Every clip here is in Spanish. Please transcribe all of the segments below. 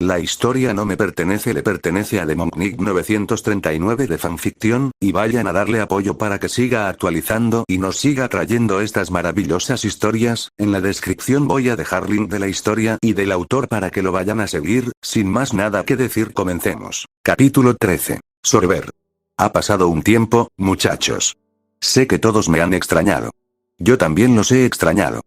La historia no me pertenece, le pertenece a Demonic 939 de fanfiction, y vayan a darle apoyo para que siga actualizando y nos siga trayendo estas maravillosas historias. En la descripción voy a dejar link de la historia y del autor para que lo vayan a seguir. Sin más nada que decir, comencemos. Capítulo 13. Sorber. Ha pasado un tiempo, muchachos. Sé que todos me han extrañado. Yo también los he extrañado.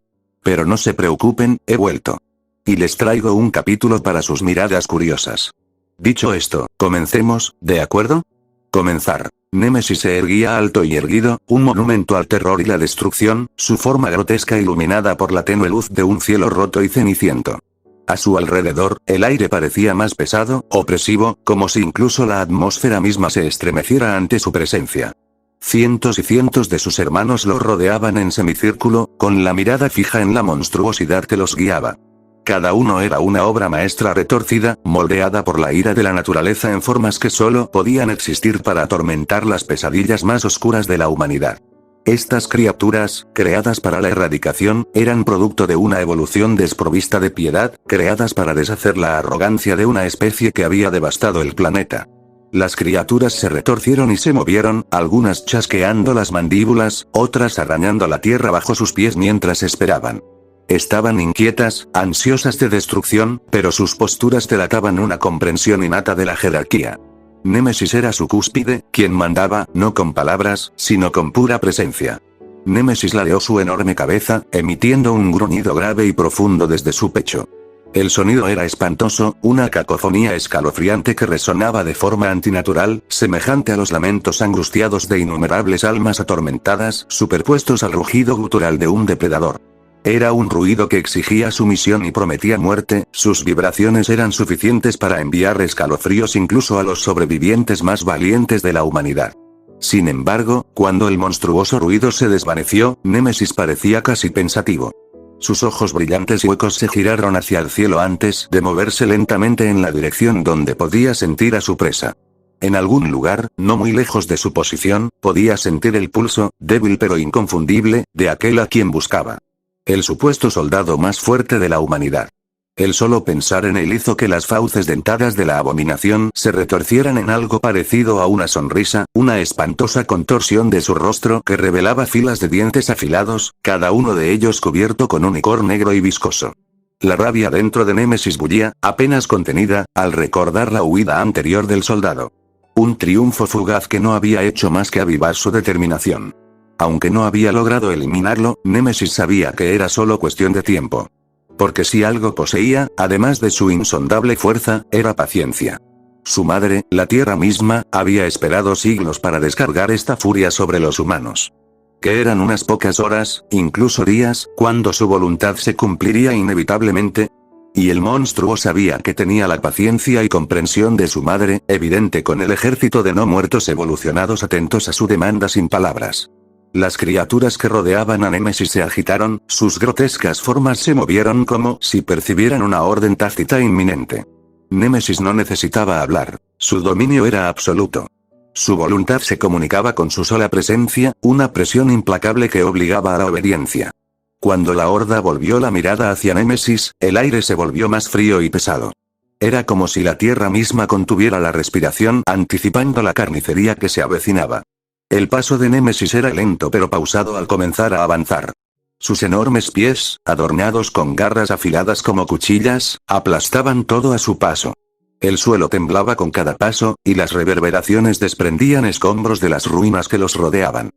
Pero no se preocupen, he vuelto. Y les traigo un capítulo para sus miradas curiosas. Dicho esto, comencemos, ¿de acuerdo? Comenzar. Némesis se erguía alto y erguido, un monumento al terror y la destrucción, su forma grotesca iluminada por la tenue luz de un cielo roto y ceniciento. A su alrededor, el aire parecía más pesado, opresivo, como si incluso la atmósfera misma se estremeciera ante su presencia. Cientos y cientos de sus hermanos lo rodeaban en semicírculo, con la mirada fija en la monstruosidad que los guiaba. Cada uno era una obra maestra retorcida, moldeada por la ira de la naturaleza en formas que solo podían existir para atormentar las pesadillas más oscuras de la humanidad. Estas criaturas, creadas para la erradicación, eran producto de una evolución desprovista de piedad, creadas para deshacer la arrogancia de una especie que había devastado el planeta. Las criaturas se retorcieron y se movieron, algunas chasqueando las mandíbulas, otras arañando la tierra bajo sus pies mientras esperaban. Estaban inquietas, ansiosas de destrucción, pero sus posturas delataban una comprensión innata de la jerarquía. Némesis era su cúspide, quien mandaba, no con palabras, sino con pura presencia. Némesis ladeó su enorme cabeza, emitiendo un gruñido grave y profundo desde su pecho. El sonido era espantoso, una cacofonía escalofriante que resonaba de forma antinatural, semejante a los lamentos angustiados de innumerables almas atormentadas, superpuestos al rugido gutural de un depredador. Era un ruido que exigía sumisión y prometía muerte, sus vibraciones eran suficientes para enviar escalofríos incluso a los sobrevivientes más valientes de la humanidad. Sin embargo, cuando el monstruoso ruido se desvaneció, Némesis parecía casi pensativo. Sus ojos brillantes y huecos se giraron hacia el cielo antes de moverse lentamente en la dirección donde podía sentir a su presa. En algún lugar, no muy lejos de su posición, podía sentir el pulso, débil pero inconfundible, de aquel a quien buscaba. El supuesto soldado más fuerte de la humanidad. El solo pensar en él hizo que las fauces dentadas de la abominación se retorcieran en algo parecido a una sonrisa, una espantosa contorsión de su rostro que revelaba filas de dientes afilados, cada uno de ellos cubierto con un icor negro y viscoso. La rabia dentro de Némesis bullía, apenas contenida, al recordar la huida anterior del soldado. Un triunfo fugaz que no había hecho más que avivar su determinación. Aunque no había logrado eliminarlo, Némesis sabía que era solo cuestión de tiempo. Porque si algo poseía, además de su insondable fuerza, era paciencia. Su madre, la tierra misma, había esperado siglos para descargar esta furia sobre los humanos. Que eran unas pocas horas, incluso días, cuando su voluntad se cumpliría inevitablemente. Y el monstruo sabía que tenía la paciencia y comprensión de su madre, evidente con el ejército de no muertos evolucionados atentos a su demanda sin palabras. Las criaturas que rodeaban a Némesis se agitaron, sus grotescas formas se movieron como si percibieran una orden tácita inminente. Némesis no necesitaba hablar, su dominio era absoluto. Su voluntad se comunicaba con su sola presencia, una presión implacable que obligaba a la obediencia. Cuando la horda volvió la mirada hacia Némesis, el aire se volvió más frío y pesado. Era como si la tierra misma contuviera la respiración, anticipando la carnicería que se avecinaba. El paso de Némesis era lento pero pausado al comenzar a avanzar. Sus enormes pies, adornados con garras afiladas como cuchillas, aplastaban todo a su paso. El suelo temblaba con cada paso, y las reverberaciones desprendían escombros de las ruinas que los rodeaban.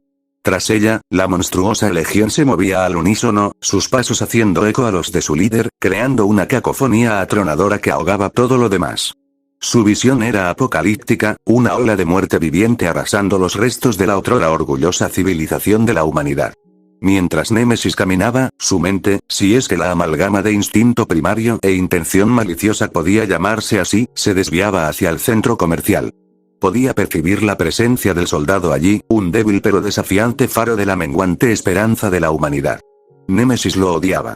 Tras ella, la monstruosa legión se movía al unísono, sus pasos haciendo eco a los de su líder, creando una cacofonía atronadora que ahogaba todo lo demás. Su visión era apocalíptica, una ola de muerte viviente arrasando los restos de la otrora orgullosa civilización de la humanidad. Mientras Némesis caminaba, su mente, si es que la amalgama de instinto primario e intención maliciosa podía llamarse así, se desviaba hacia el centro comercial. Podía percibir la presencia del soldado allí, un débil pero desafiante faro de la menguante esperanza de la humanidad. Némesis lo odiaba.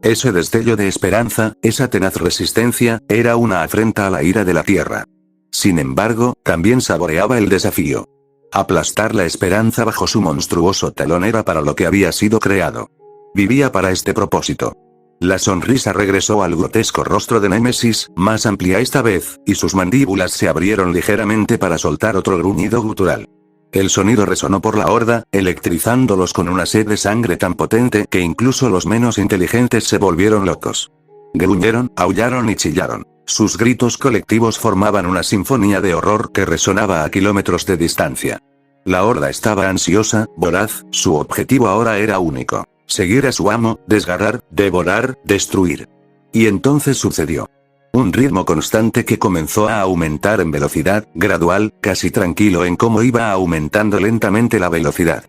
Ese destello de esperanza, esa tenaz resistencia, era una afrenta a la ira de la tierra. Sin embargo, también saboreaba el desafío. Aplastar la esperanza bajo su monstruoso talón era para lo que había sido creado. Vivía para este propósito. La sonrisa regresó al grotesco rostro de Némesis, más amplia esta vez, y sus mandíbulas se abrieron ligeramente para soltar otro gruñido gutural. El sonido resonó por la horda, electrizándolos con una sed de sangre tan potente que incluso los menos inteligentes se volvieron locos. Gruñeron, aullaron y chillaron. Sus gritos colectivos formaban una sinfonía de horror que resonaba a kilómetros de distancia. La horda estaba ansiosa, voraz, su objetivo ahora era único. Seguir a su amo, desgarrar, devorar, destruir. Y entonces sucedió. Un ritmo constante que comenzó a aumentar en velocidad, gradual, casi tranquilo en cómo iba aumentando lentamente la velocidad.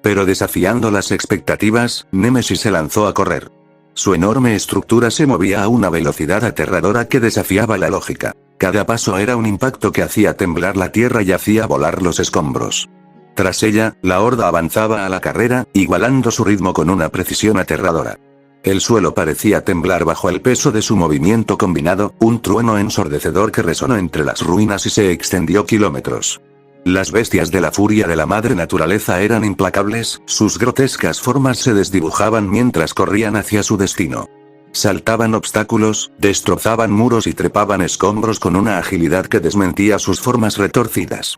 Pero desafiando las expectativas, Némesis se lanzó a correr. Su enorme estructura se movía a una velocidad aterradora que desafiaba la lógica. Cada paso era un impacto que hacía temblar la tierra y hacía volar los escombros. Tras ella, la horda avanzaba a la carrera, igualando su ritmo con una precisión aterradora. El suelo parecía temblar bajo el peso de su movimiento combinado, un trueno ensordecedor que resonó entre las ruinas y se extendió kilómetros. Las bestias de la furia de la madre naturaleza eran implacables, sus grotescas formas se desdibujaban mientras corrían hacia su destino. Saltaban obstáculos, destrozaban muros y trepaban escombros con una agilidad que desmentía sus formas retorcidas.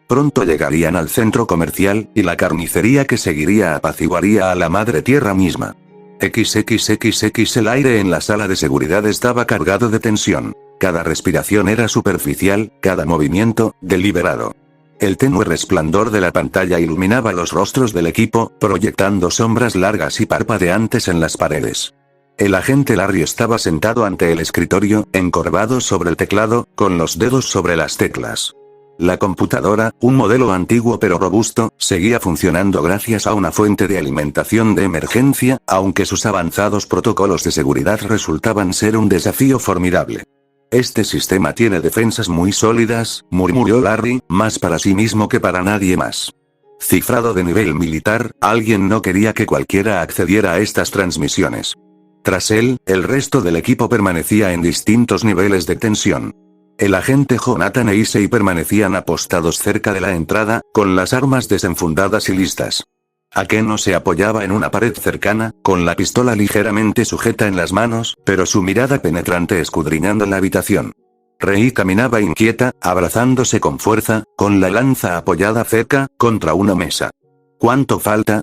Pronto llegarían al centro comercial, y la carnicería que seguiría apaciguaría a la madre tierra misma. XXXX. El aire en la sala de seguridad estaba cargado de tensión. Cada respiración era superficial, cada movimiento, deliberado. El tenue resplandor de la pantalla iluminaba los rostros del equipo, proyectando sombras largas y parpadeantes en las paredes. El agente Larry estaba sentado ante el escritorio, encorvado sobre el teclado, con los dedos sobre las teclas. La computadora, un modelo antiguo pero robusto, seguía funcionando gracias a una fuente de alimentación de emergencia, aunque sus avanzados protocolos de seguridad resultaban ser un desafío formidable. Este sistema tiene defensas muy sólidas, murmuró Larry, más para sí mismo que para nadie más. Cifrado de nivel militar, alguien no quería que cualquiera accediera a estas transmisiones. Tras él, el resto del equipo permanecía en distintos niveles de tensión. El agente Jonathan e Issei permanecían apostados cerca de la entrada, con las armas desenfundadas y listas. Akeno se apoyaba en una pared cercana, con la pistola ligeramente sujeta en las manos, pero su mirada penetrante escudriñando la habitación. Rei caminaba inquieta, abrazándose con fuerza, con la lanza apoyada cerca, contra una mesa. ¿Cuánto falta?,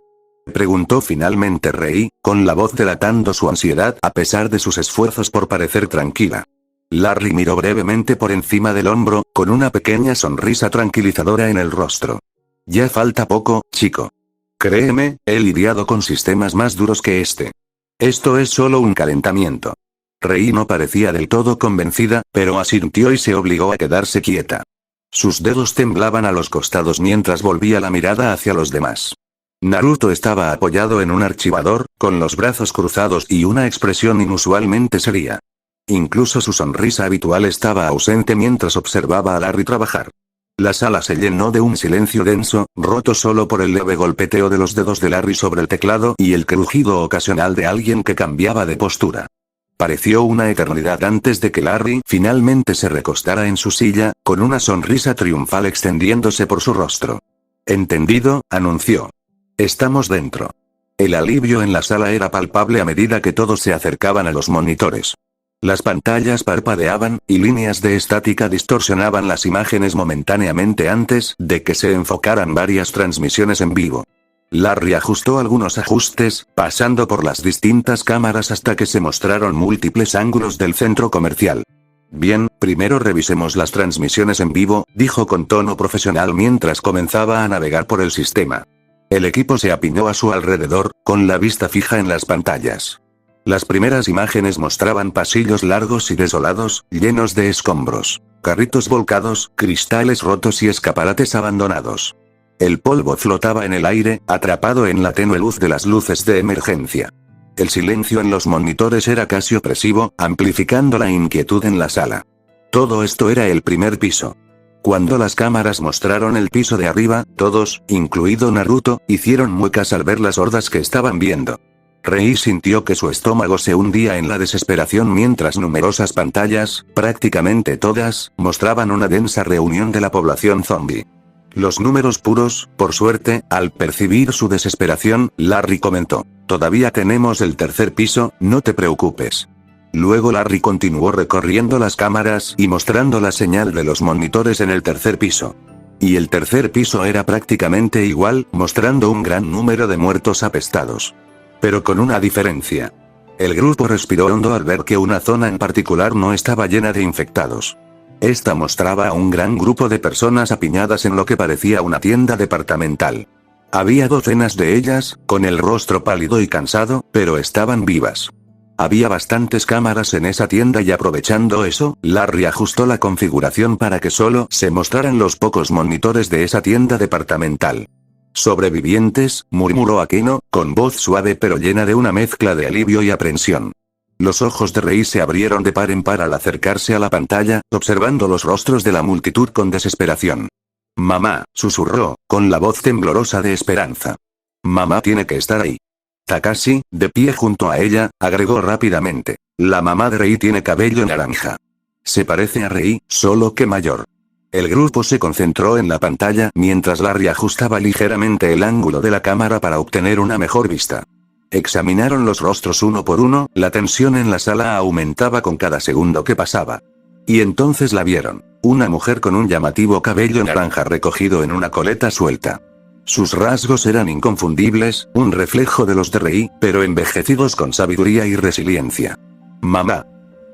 preguntó finalmente Rei, con la voz delatando su ansiedad a pesar de sus esfuerzos por parecer tranquila. Larry miró brevemente por encima del hombro, con una pequeña sonrisa tranquilizadora en el rostro. Ya falta poco, chico. Créeme, he lidiado con sistemas más duros que este. Esto es solo un calentamiento. Rei no parecía del todo convencida, pero asintió y se obligó a quedarse quieta. Sus dedos temblaban a los costados mientras volvía la mirada hacia los demás. Naruto estaba apoyado en un archivador, con los brazos cruzados y una expresión inusualmente seria. Incluso su sonrisa habitual estaba ausente mientras observaba a Larry trabajar. La sala se llenó de un silencio denso, roto solo por el leve golpeteo de los dedos de Larry sobre el teclado y el crujido ocasional de alguien que cambiaba de postura. Pareció una eternidad antes de que Larry finalmente se recostara en su silla, con una sonrisa triunfal extendiéndose por su rostro. «Entendido», anunció. «Estamos dentro». El alivio en la sala era palpable a medida que todos se acercaban a los monitores. Las pantallas parpadeaban, y líneas de estática distorsionaban las imágenes momentáneamente antes de que se enfocaran varias transmisiones en vivo. Larry ajustó algunos ajustes, pasando por las distintas cámaras hasta que se mostraron múltiples ángulos del centro comercial. «Bien, primero revisemos las transmisiones en vivo», dijo con tono profesional mientras comenzaba a navegar por el sistema. El equipo se apiñó a su alrededor, con la vista fija en las pantallas. Las primeras imágenes mostraban pasillos largos y desolados, llenos de escombros, carritos volcados, cristales rotos y escaparates abandonados. El polvo flotaba en el aire, atrapado en la tenue luz de las luces de emergencia. El silencio en los monitores era casi opresivo, amplificando la inquietud en la sala. Todo esto era el primer piso. Cuando las cámaras mostraron el piso de arriba, todos, incluido Naruto, hicieron muecas al ver las hordas que estaban viendo. Rei sintió que su estómago se hundía en la desesperación mientras numerosas pantallas, prácticamente todas, mostraban una densa reunión de la población zombie. Los números puros, por suerte, al percibir su desesperación, Larry comentó. Todavía tenemos el tercer piso, no te preocupes. Luego Larry continuó recorriendo las cámaras y mostrando la señal de los monitores en el tercer piso. Y el tercer piso era prácticamente igual, mostrando un gran número de muertos apestados. Pero con una diferencia. El grupo respiró hondo al ver que una zona en particular no estaba llena de infectados. Esta mostraba a un gran grupo de personas apiñadas en lo que parecía una tienda departamental. Había docenas de ellas, con el rostro pálido y cansado, pero estaban vivas. Había bastantes cámaras en esa tienda y aprovechando eso, Larry ajustó la configuración para que solo se mostraran los pocos monitores de esa tienda departamental. «Sobrevivientes», murmuró Aquino, con voz suave pero llena de una mezcla de alivio y aprensión. Los ojos de Rey se abrieron de par en par al acercarse a la pantalla, observando los rostros de la multitud con desesperación. «Mamá», susurró, con la voz temblorosa de esperanza. «Mamá tiene que estar ahí». Takashi, de pie junto a ella, agregó rápidamente. «La mamá de Rei tiene cabello naranja. Se parece a Rei, solo que mayor». El grupo se concentró en la pantalla mientras Larry ajustaba ligeramente el ángulo de la cámara para obtener una mejor vista. Examinaron los rostros uno por uno, la tensión en la sala aumentaba con cada segundo que pasaba. Y entonces la vieron. Una mujer con un llamativo cabello naranja recogido en una coleta suelta. Sus rasgos eran inconfundibles, un reflejo de los de Rei, pero envejecidos con sabiduría y resiliencia. «Mamá»,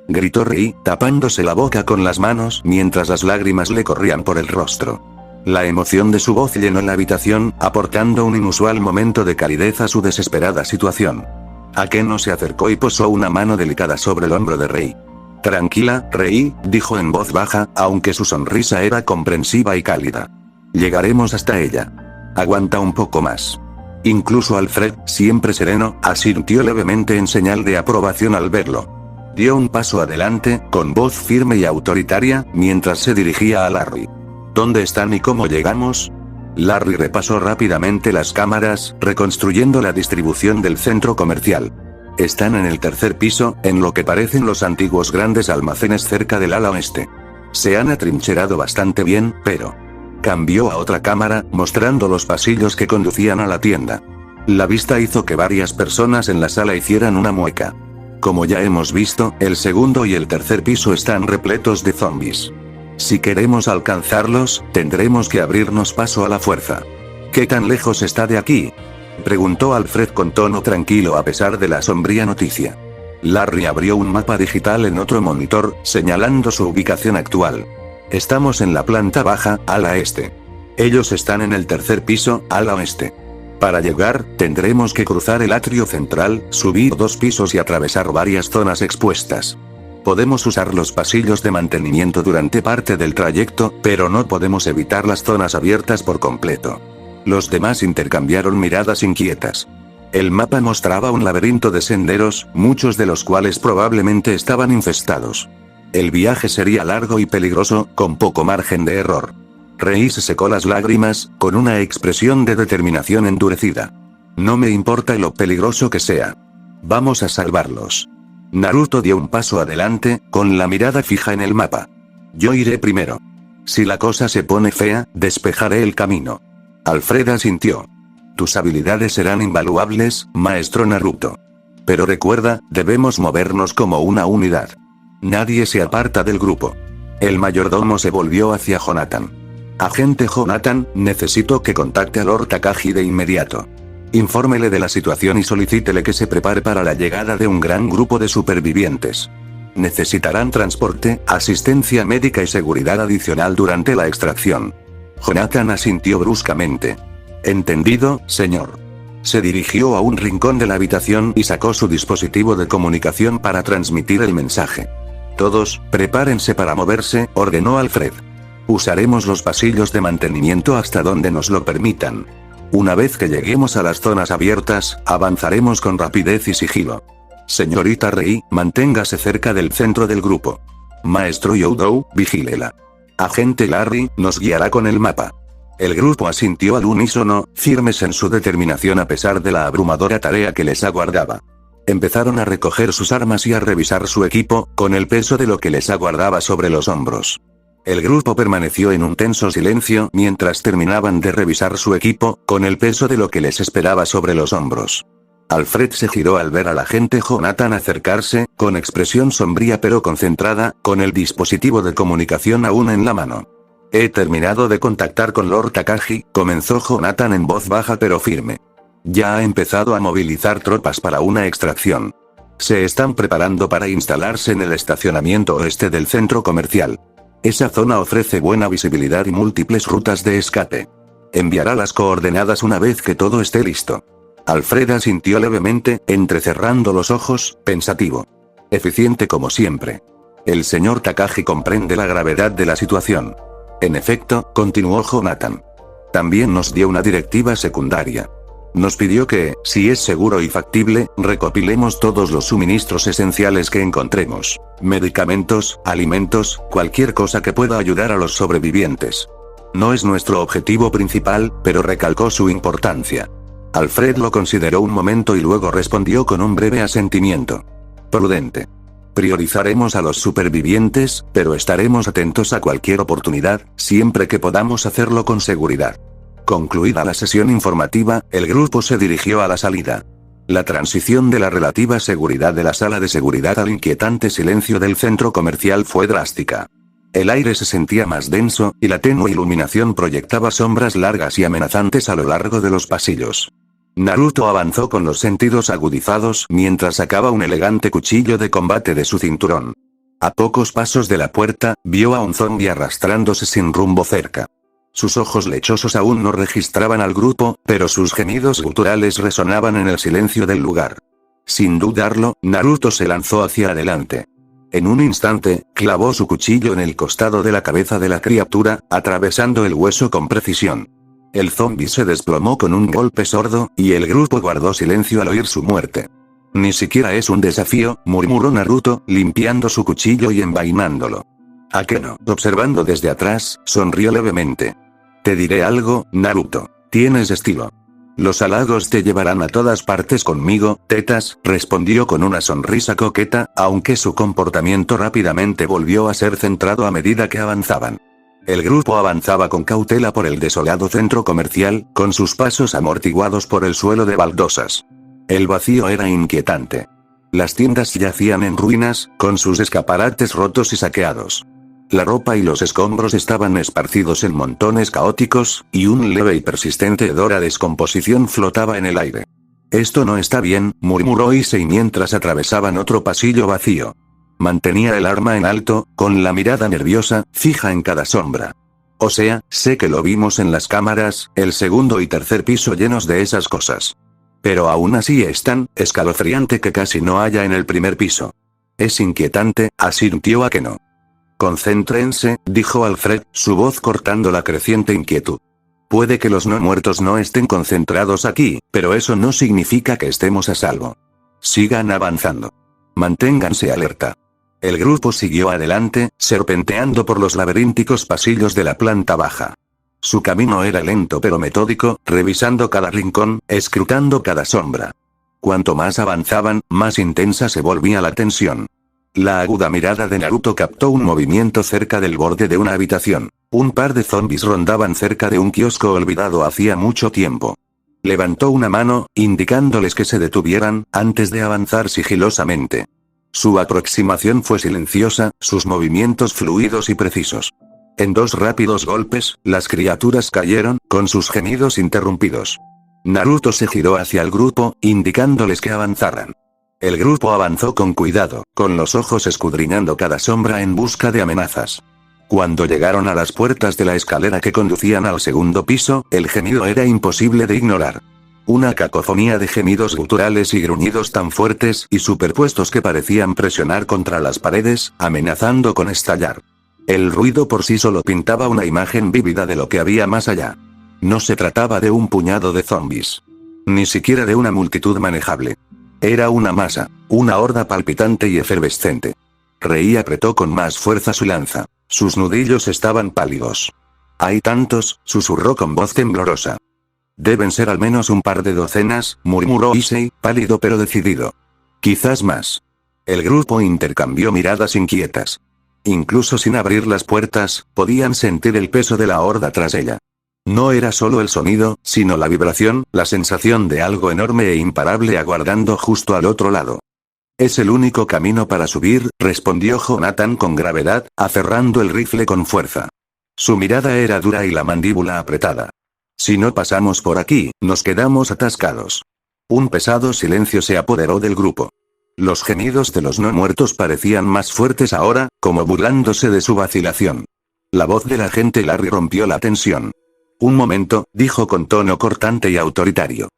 gritó Rei, tapándose la boca con las manos mientras las lágrimas le corrían por el rostro. La emoción de su voz llenó la habitación, aportando un inusual momento de calidez a su desesperada situación. Akeno se acercó y posó una mano delicada sobre el hombro de Rei. «Tranquila, Rei», dijo en voz baja, aunque su sonrisa era comprensiva y cálida. «Llegaremos hasta ella. Aguanta un poco más». Incluso Alfred, siempre sereno, asintió levemente en señal de aprobación al verlo. Dio un paso adelante, con voz firme y autoritaria, mientras se dirigía a Larry. «¿Dónde están y cómo llegamos?» Larry repasó rápidamente las cámaras, reconstruyendo la distribución del centro comercial. Están en el tercer piso, en lo que parecen los antiguos grandes almacenes cerca del ala oeste. Se han atrincherado bastante bien, pero... Cambió a otra cámara, mostrando los pasillos que conducían a la tienda. La vista hizo que varias personas en la sala hicieran una mueca. Como ya hemos visto, el segundo y el tercer piso están repletos de zombies. Si queremos alcanzarlos, tendremos que abrirnos paso a la fuerza. ¿Qué tan lejos está de aquí?, preguntó Alfred con tono tranquilo a pesar de la sombría noticia. Larry abrió un mapa digital en otro monitor, señalando su ubicación actual. Estamos en la planta baja, ala este. Ellos están en el tercer piso, ala oeste. Para llegar, tendremos que cruzar el atrio central, subir 2 pisos y atravesar varias zonas expuestas. Podemos usar los pasillos de mantenimiento durante parte del trayecto, pero no podemos evitar las zonas abiertas por completo. Los demás intercambiaron miradas inquietas. El mapa mostraba un laberinto de senderos, muchos de los cuales probablemente estaban infestados. El viaje sería largo y peligroso, con poco margen de error. Rei se secó las lágrimas, con una expresión de determinación endurecida. No me importa lo peligroso que sea. Vamos a salvarlos. Naruto dio un paso adelante, con la mirada fija en el mapa. Yo iré primero. Si la cosa se pone fea, despejaré el camino. Alfred asintió. Tus habilidades serán invaluables, maestro Naruto. Pero recuerda, debemos movernos como una unidad. Nadie se aparta del grupo. El mayordomo se volvió hacia Jonathan. Agente Jonathan, necesito que contacte a Lord Takagi de inmediato. Infórmele de la situación y solicítele que se prepare para la llegada de un gran grupo de supervivientes. Necesitarán transporte, asistencia médica y seguridad adicional durante la extracción. Jonathan asintió bruscamente. Entendido, señor. Se dirigió a un rincón de la habitación y sacó su dispositivo de comunicación para transmitir el mensaje. Todos, prepárense para moverse, ordenó Alfred. Usaremos los pasillos de mantenimiento hasta donde nos lo permitan. Una vez que lleguemos a las zonas abiertas, avanzaremos con rapidez y sigilo. Señorita Rei, manténgase cerca del centro del grupo. Maestro Youdou, vigílela. Agente Larry, nos guiará con el mapa. El grupo asintió al unísono, firmes en su determinación a pesar de la abrumadora tarea que les aguardaba. Empezaron a recoger sus armas y a revisar su equipo, con el peso de lo que les aguardaba sobre los hombros. El grupo permaneció en un tenso silencio mientras terminaban de revisar su equipo, con el peso de lo que les esperaba sobre los hombros. Alfred se giró al ver al agente Jonathan acercarse, con expresión sombría pero concentrada, con el dispositivo de comunicación aún en la mano. He terminado de contactar con Lord Takagi, comenzó Jonathan en voz baja pero firme. Ya ha empezado a movilizar tropas para una extracción. Se están preparando para instalarse en el estacionamiento oeste del centro comercial. Esa zona ofrece buena visibilidad y múltiples rutas de escape. Enviará las coordenadas una vez que todo esté listo. Alfred asintió levemente, entrecerrando los ojos, pensativo. Eficiente como siempre. El señor Takagi comprende la gravedad de la situación. En efecto, continuó Jonathan. También nos dio una directiva secundaria. Nos pidió que, si es seguro y factible, recopilemos todos los suministros esenciales que encontremos. Medicamentos, alimentos, cualquier cosa que pueda ayudar a los sobrevivientes. No es nuestro objetivo principal, pero recalcó su importancia. Alfred lo consideró un momento y luego respondió con un breve asentimiento. Prudente. Priorizaremos a los supervivientes, pero estaremos atentos a cualquier oportunidad, siempre que podamos hacerlo con seguridad. Concluida la sesión informativa, el grupo se dirigió a la salida. La transición de la relativa seguridad de la sala de seguridad al inquietante silencio del centro comercial fue drástica. El aire se sentía más denso, y la tenue iluminación proyectaba sombras largas y amenazantes a lo largo de los pasillos. Naruto avanzó con los sentidos agudizados mientras sacaba un elegante cuchillo de combate de su cinturón. A pocos pasos de la puerta, vio a un zombi arrastrándose sin rumbo cerca. Sus ojos lechosos aún no registraban al grupo, pero sus gemidos guturales resonaban en el silencio del lugar. Sin dudarlo, Naruto se lanzó hacia adelante. En un instante, clavó su cuchillo en el costado de la cabeza de la criatura, atravesando el hueso con precisión. El zombi se desplomó con un golpe sordo, y el grupo guardó silencio al oír su muerte. Ni siquiera es un desafío, murmuró Naruto, limpiando su cuchillo y envainándolo. ¿A qué no? Observando desde atrás, sonrió levemente. Te diré algo, Naruto. Tienes estilo. Los halagos te llevarán a todas partes conmigo, tetas, respondió con una sonrisa coqueta, aunque su comportamiento rápidamente volvió a ser centrado a medida que avanzaban. El grupo avanzaba con cautela por el desolado centro comercial, con sus pasos amortiguados por el suelo de baldosas. El vacío era inquietante. Las tiendas yacían en ruinas, con sus escaparates rotos y saqueados. La ropa y los escombros estaban esparcidos en montones caóticos, y un leve y persistente hedor a descomposición flotaba en el aire. Esto no está bien, murmuró Issei mientras atravesaban otro pasillo vacío. Mantenía el arma en alto, con la mirada nerviosa, fija en cada sombra. O sea, sé que lo vimos en las cámaras, el segundo y tercer piso llenos de esas cosas. Pero aún así es tan escalofriante que casi no haya en el primer piso. Es inquietante, asintió Akeno. Concéntrense, dijo Alfred, su voz cortando la creciente inquietud. Puede que los no muertos no estén concentrados aquí, pero eso no significa que estemos a salvo. Sigan avanzando. Manténganse alerta. El grupo siguió adelante, serpenteando por los laberínticos pasillos de la planta baja. Su camino era lento pero metódico, revisando cada rincón, escrutando cada sombra. Cuanto más avanzaban, más intensa se volvía la tensión. La aguda mirada de Naruto captó un movimiento cerca del borde de una habitación. Un par de zombis rondaban cerca de un kiosco olvidado hacía mucho tiempo. Levantó una mano, indicándoles que se detuvieran, antes de avanzar sigilosamente. Su aproximación fue silenciosa, sus movimientos fluidos y precisos. En dos rápidos golpes, las criaturas cayeron, con sus gemidos interrumpidos. Naruto se giró hacia el grupo, indicándoles que avanzaran. El grupo avanzó con cuidado, con los ojos escudriñando cada sombra en busca de amenazas. Cuando llegaron a las puertas de la escalera que conducían al segundo piso, el gemido era imposible de ignorar. Una cacofonía de gemidos guturales y gruñidos tan fuertes y superpuestos que parecían presionar contra las paredes, amenazando con estallar. El ruido por sí solo pintaba una imagen vívida de lo que había más allá. No se trataba de un puñado de zombis. Ni siquiera de una multitud manejable. Era una masa, una horda palpitante y efervescente. Rei apretó con más fuerza su lanza. Sus nudillos estaban pálidos. «Hay tantos», susurró con voz temblorosa. «Deben ser al menos un par de docenas», murmuró Issei, pálido pero decidido. «Quizás más». El grupo intercambió miradas inquietas. Incluso sin abrir las puertas, podían sentir el peso de la horda tras ella. No era solo el sonido, sino la vibración, la sensación de algo enorme e imparable aguardando justo al otro lado. Es el único camino para subir, respondió Jonathan con gravedad, aferrando el rifle con fuerza. Su mirada era dura y la mandíbula apretada. Si no pasamos por aquí, nos quedamos atascados. Un pesado silencio se apoderó del grupo. Los gemidos de los no muertos parecían más fuertes ahora, como burlándose de su vacilación. La voz del agente Larry rompió la tensión. Un momento, dijo con tono cortante y autoritario.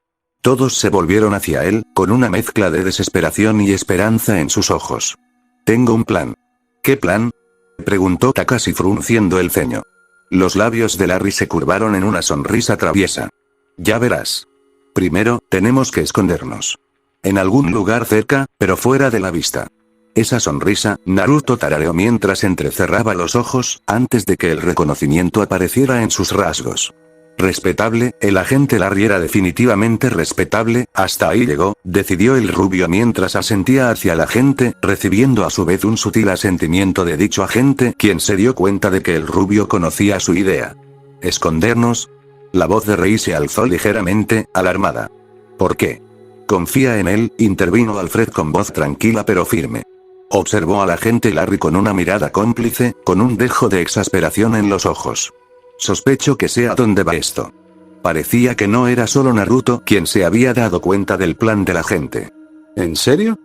Todos se volvieron hacia él, con una mezcla de desesperación y esperanza en sus ojos. Tengo un plan. ¿Qué plan? Preguntó Takashi frunciendo el ceño. Los labios de Larry se curvaron en una sonrisa traviesa. Ya verás. Primero, tenemos que escondernos. En algún lugar cerca, pero fuera de la vista. Esa sonrisa, Naruto tarareó mientras entrecerraba los ojos, antes de que el reconocimiento apareciera en sus rasgos. Respetable, el agente Larry era definitivamente respetable, hasta ahí llegó, decidió el rubio mientras asentía hacia la gente, recibiendo a su vez un sutil asentimiento de dicho agente, quien se dio cuenta de que el rubio conocía su idea. ¿Escondernos? La voz de Rei se alzó ligeramente, alarmada. ¿Por qué? Confía en él, intervino Alfred con voz tranquila pero firme. Observó al agente Larry con una mirada cómplice, con un dejo de exasperación en los ojos. Sospecho que sé a dónde va esto. Parecía que no era solo Naruto quien se había dado cuenta del plan del agente. ¿En serio?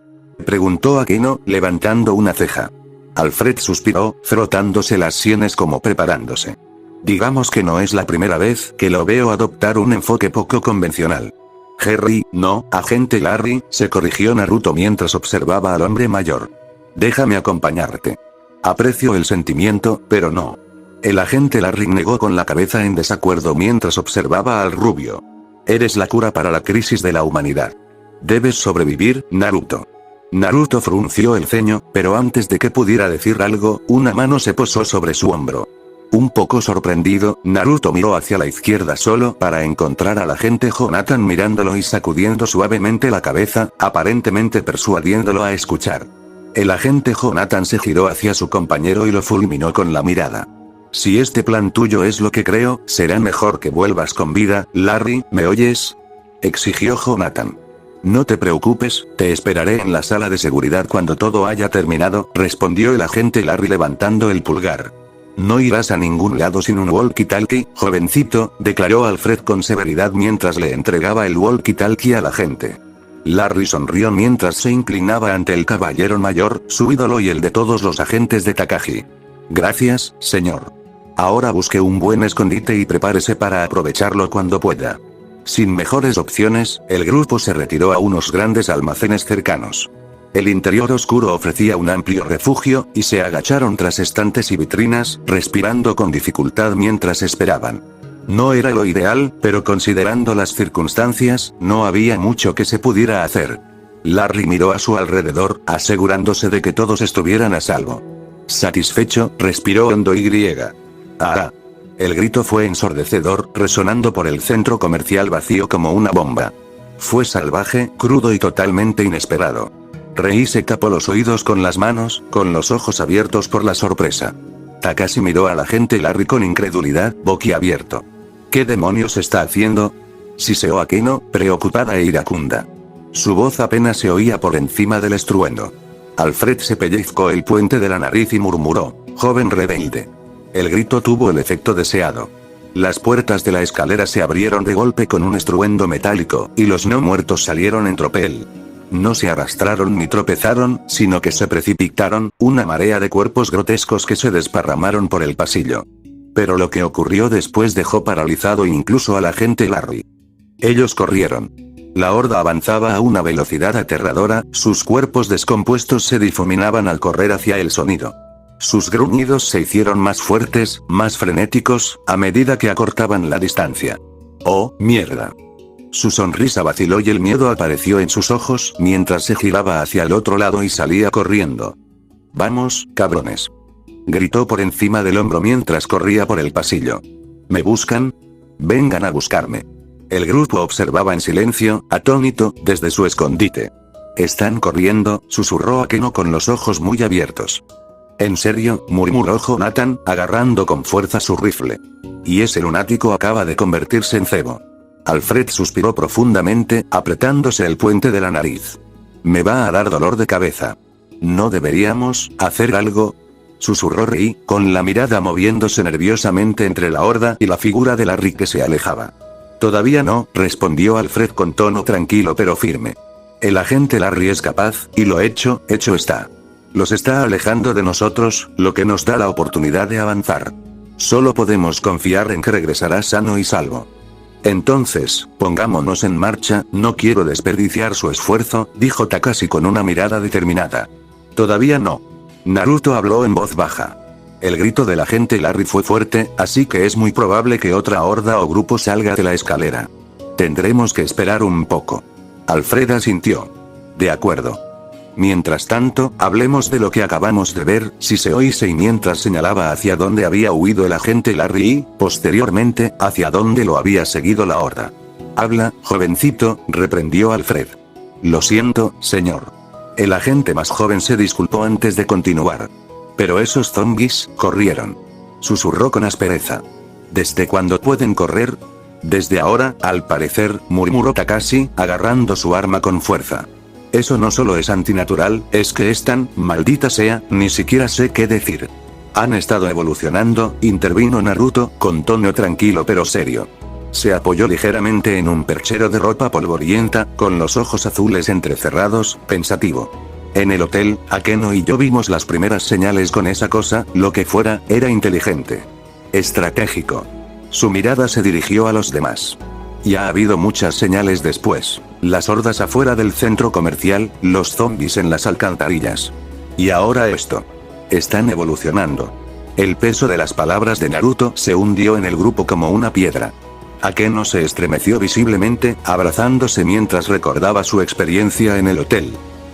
Preguntó Akino, levantando una ceja. Alfred suspiró, frotándose las sienes como preparándose. Digamos que no es la primera vez que lo veo adoptar un enfoque poco convencional. Harry, no, agente Larry, se corrigió Naruto mientras observaba al hombre mayor. Déjame acompañarte. Aprecio el sentimiento, pero no. El agente Larry negó con la cabeza en desacuerdo mientras observaba al rubio. Eres la cura para la crisis de la humanidad. Debes sobrevivir, Naruto. Naruto frunció el ceño, pero antes de que pudiera decir algo, una mano se posó sobre su hombro. Un poco sorprendido, Naruto miró hacia la izquierda solo para encontrar al agente Jonathan mirándolo y sacudiendo suavemente la cabeza, aparentemente persuadiéndolo a escuchar. El agente Jonathan se giró hacia su compañero y lo fulminó con la mirada. Si este plan tuyo es lo que creo, será mejor que vuelvas con vida, Larry, ¿me oyes? Exigió Jonathan. No te preocupes, te esperaré en la sala de seguridad cuando todo haya terminado, respondió el agente Larry levantando el pulgar. No irás a ningún lado sin un walkie-talkie, jovencito, declaró Alfred con severidad mientras le entregaba el walkie-talkie al agente. Larry sonrió mientras se inclinaba ante el caballero mayor, su ídolo y el de todos los agentes de Takashi. Gracias, señor. Ahora busque un buen escondite y prepárese para aprovecharlo cuando pueda. Sin mejores opciones, el grupo se retiró a unos grandes almacenes cercanos. El interior oscuro ofrecía un amplio refugio, y se agacharon tras estantes y vitrinas, respirando con dificultad mientras esperaban. No era lo ideal, pero considerando las circunstancias, no había mucho que se pudiera hacer. Larry miró a su alrededor, asegurándose de que todos estuvieran a salvo. Satisfecho, respiró hondo y. ¡Ah! El grito fue ensordecedor, resonando por el centro comercial vacío como una bomba. Fue salvaje, crudo y totalmente inesperado. Rei se tapó los oídos con las manos, con los ojos abiertos por la sorpresa. Takashi miró al agente Larry con incredulidad, boquiabierto. ¿Qué demonios está haciendo? Siseó Akino, preocupada e iracunda. Su voz apenas se oía por encima del estruendo. Alfred se pellizcó el puente de la nariz y murmuró, joven rebelde. El grito tuvo el efecto deseado. Las puertas de la escalera se abrieron de golpe con un estruendo metálico, y los no muertos salieron en tropel. No se arrastraron ni tropezaron, sino que se precipitaron, una marea de cuerpos grotescos que se desparramaron por el pasillo. Pero lo que ocurrió después dejó paralizado incluso al agente Larry. Ellos corrieron. La horda avanzaba a una velocidad aterradora, sus cuerpos descompuestos se difuminaban al correr hacia el sonido. Sus gruñidos se hicieron más fuertes, más frenéticos, a medida que acortaban la distancia. ¡Oh, mierda! Su sonrisa vaciló y el miedo apareció en sus ojos, mientras se giraba hacia el otro lado y salía corriendo. ¡Vamos, cabrones! Gritó por encima del hombro mientras corría por el pasillo. ¿Me buscan? Vengan a buscarme. El grupo observaba en silencio, atónito, desde su escondite. Están corriendo, susurró Akeno con los ojos muy abiertos. ¿En serio?, murmuró Jonathan, agarrando con fuerza su rifle. Y ese lunático acaba de convertirse en cebo. Alfred suspiró profundamente, apretándose el puente de la nariz. Me va a dar dolor de cabeza. ¿No deberíamos hacer algo?, susurró Rey, con la mirada moviéndose nerviosamente entre la horda y la figura de Larry que se alejaba. Todavía no, respondió Alfred con tono tranquilo pero firme. El agente Larry es capaz, y lo hecho está. Los está alejando de nosotros, lo que nos da la oportunidad de avanzar. Solo podemos confiar en que regresará sano y salvo. Entonces, pongámonos en marcha, no quiero desperdiciar su esfuerzo, dijo Takashi con una mirada determinada. Todavía no. Naruto habló en voz baja. El grito del agente Larry fue fuerte, así que es muy probable que otra horda o grupo salga de la escalera. Tendremos que esperar un poco. Alfred asintió. De acuerdo. Mientras tanto, hablemos de lo que acabamos de ver, si se oíse y mientras señalaba hacia dónde había huido el agente Larry y, posteriormente, hacia dónde lo había seguido la horda. Habla, jovencito, reprendió Alfred. Lo siento, señor. El agente más joven se disculpó antes de continuar. Pero esos zombies, corrieron. Susurró con aspereza. ¿Desde cuándo pueden correr? Desde ahora, al parecer, murmuró Takashi, agarrando su arma con fuerza. Eso no solo es antinatural, es que es tan, maldita sea, ni siquiera sé qué decir. Han estado evolucionando, intervino Naruto, con tono tranquilo pero serio. Se apoyó ligeramente en un perchero de ropa polvorienta, con los ojos azules entrecerrados, pensativo. En el hotel, Akeno y yo vimos las primeras señales con esa cosa, lo que fuera, era inteligente. Estratégico. Su mirada se dirigió a los demás. Y ha habido muchas señales después. Las hordas afuera del centro comercial, los zombies en las alcantarillas. Y ahora esto. Están evolucionando. El peso de las palabras de Naruto se hundió en el grupo como una piedra. Akeno se estremeció visiblemente, abrazándose mientras recordaba su experiencia en el hotel.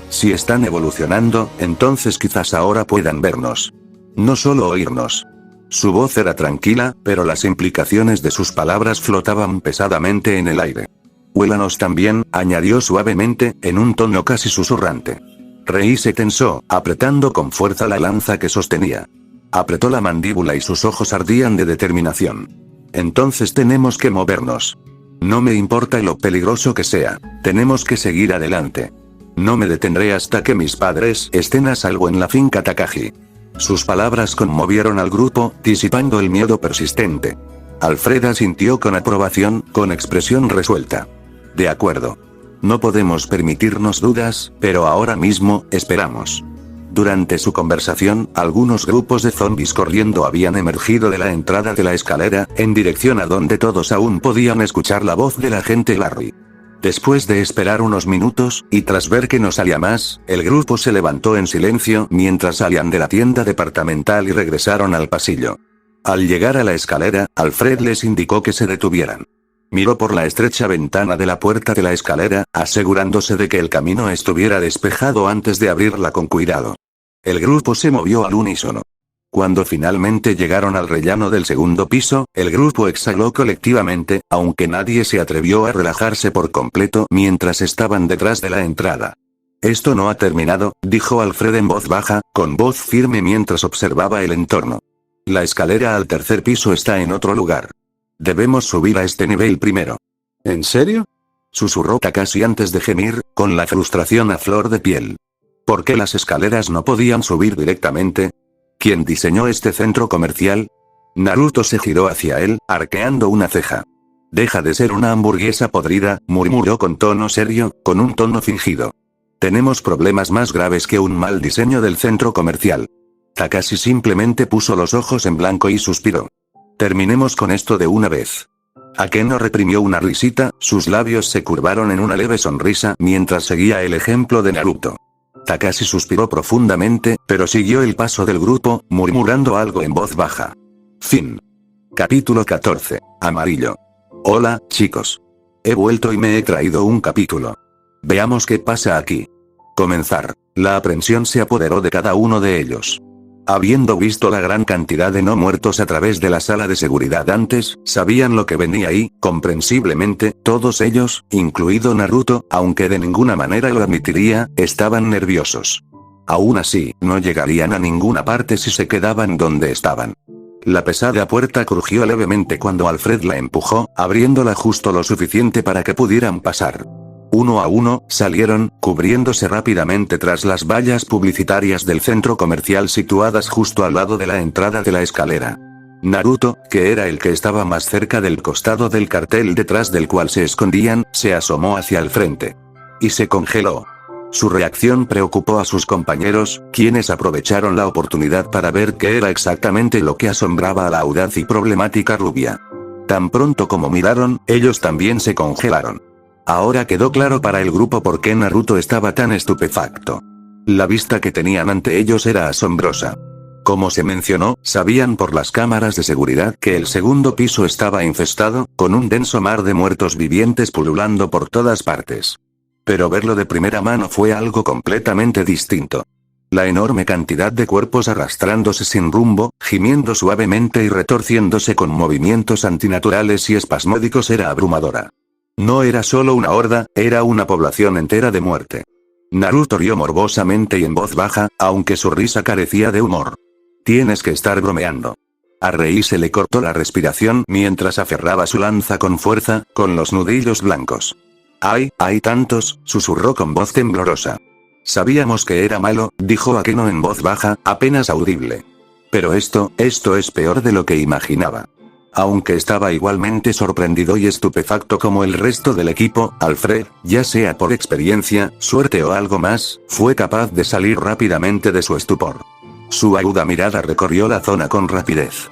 Si están evolucionando, entonces quizás ahora puedan vernos. No solo oírnos. Su voz era tranquila, pero las implicaciones de sus palabras flotaban pesadamente en el aire. Huélanos también, añadió suavemente, en un tono casi susurrante. Rei se tensó, apretando con fuerza la lanza que sostenía. Apretó la mandíbula y sus ojos ardían de determinación. Entonces tenemos que movernos. No me importa lo peligroso que sea, tenemos que seguir adelante. No me detendré hasta que mis padres estén a salvo en la finca Takagi. Sus palabras conmovieron al grupo, disipando el miedo persistente. Alfred asintió con aprobación, con expresión resuelta. De acuerdo. No podemos permitirnos dudas, pero ahora mismo, esperamos. Durante su conversación, algunos grupos de zombies corriendo habían emergido de la entrada de la escalera, en dirección a donde todos aún podían escuchar la voz del agente Larry. Después de esperar unos minutos, y tras ver que no salía más, el grupo se levantó en silencio mientras salían de la tienda departamental y regresaron al pasillo. Al llegar a la escalera, Alfred les indicó que se detuvieran. Miró por la estrecha ventana de la puerta de la escalera, asegurándose de que el camino estuviera despejado antes de abrirla con cuidado. El grupo se movió al unísono. Cuando finalmente llegaron al rellano del segundo piso, el grupo exhaló colectivamente, aunque nadie se atrevió a relajarse por completo mientras estaban detrás de la entrada. Esto no ha terminado, dijo Alfred en voz baja, con voz firme mientras observaba el entorno. La escalera al tercer piso está en otro lugar. Debemos subir a este nivel primero. ¿En serio?, susurró Takashi antes de gemir, con la frustración a flor de piel. ¿Por qué las escaleras no podían subir directamente? ¿Quién diseñó este centro comercial? Naruto se giró hacia él, arqueando una ceja. Deja de ser una hamburguesa podrida, murmuró con tono serio, con un tono fingido. Tenemos problemas más graves que un mal diseño del centro comercial. Takashi simplemente puso los ojos en blanco y suspiró. Terminemos con esto de una vez. Akeno reprimió una risita, sus labios se curvaron en una leve sonrisa mientras seguía el ejemplo de Naruto. Takashi suspiró profundamente, pero siguió el paso del grupo, murmurando algo en voz baja. Fin. Capítulo 14. Amarillo. Hola, chicos. He vuelto y me he traído un capítulo. Veamos qué pasa aquí. Comenzar. La aprensión se apoderó de cada uno de ellos. Habiendo visto la gran cantidad de no muertos a través de la sala de seguridad antes, sabían lo que venía y, comprensiblemente, todos ellos, incluido Naruto, aunque de ninguna manera lo admitiría, estaban nerviosos. Aún así, no llegarían a ninguna parte si se quedaban donde estaban. La pesada puerta crujió levemente cuando Alfred la empujó, abriéndola justo lo suficiente para que pudieran pasar. Uno a uno, salieron, cubriéndose rápidamente tras las vallas publicitarias del centro comercial situadas justo al lado de la entrada de la escalera. Naruto, que era el que estaba más cerca del costado del cartel detrás del cual se escondían, se asomó hacia el frente. Y se congeló. Su reacción preocupó a sus compañeros, quienes aprovecharon la oportunidad para ver qué era exactamente lo que asombraba a la audaz y problemática rubia. Tan pronto como miraron, ellos también se congelaron. Ahora quedó claro para el grupo por qué Naruto estaba tan estupefacto. La vista que tenían ante ellos era asombrosa. Como se mencionó, sabían por las cámaras de seguridad que el segundo piso estaba infestado, con un denso mar de muertos vivientes pululando por todas partes. Pero verlo de primera mano fue algo completamente distinto. La enorme cantidad de cuerpos arrastrándose sin rumbo, gimiendo suavemente y retorciéndose con movimientos antinaturales y espasmódicos era abrumadora. No era solo una horda, era una población entera de muerte. Naruto rió morbosamente y en voz baja, aunque su risa carecía de humor. Tienes que estar bromeando. A Rei se le cortó la respiración mientras aferraba su lanza con fuerza, con los nudillos blancos. Hay tantos, susurró con voz temblorosa. Sabíamos que era malo, dijo Akeno en voz baja, apenas audible. Pero esto es peor de lo que imaginaba. Aunque estaba igualmente sorprendido y estupefacto como el resto del equipo, Alfred, ya sea por experiencia, suerte o algo más, fue capaz de salir rápidamente de su estupor. Su aguda mirada recorrió la zona con rapidez.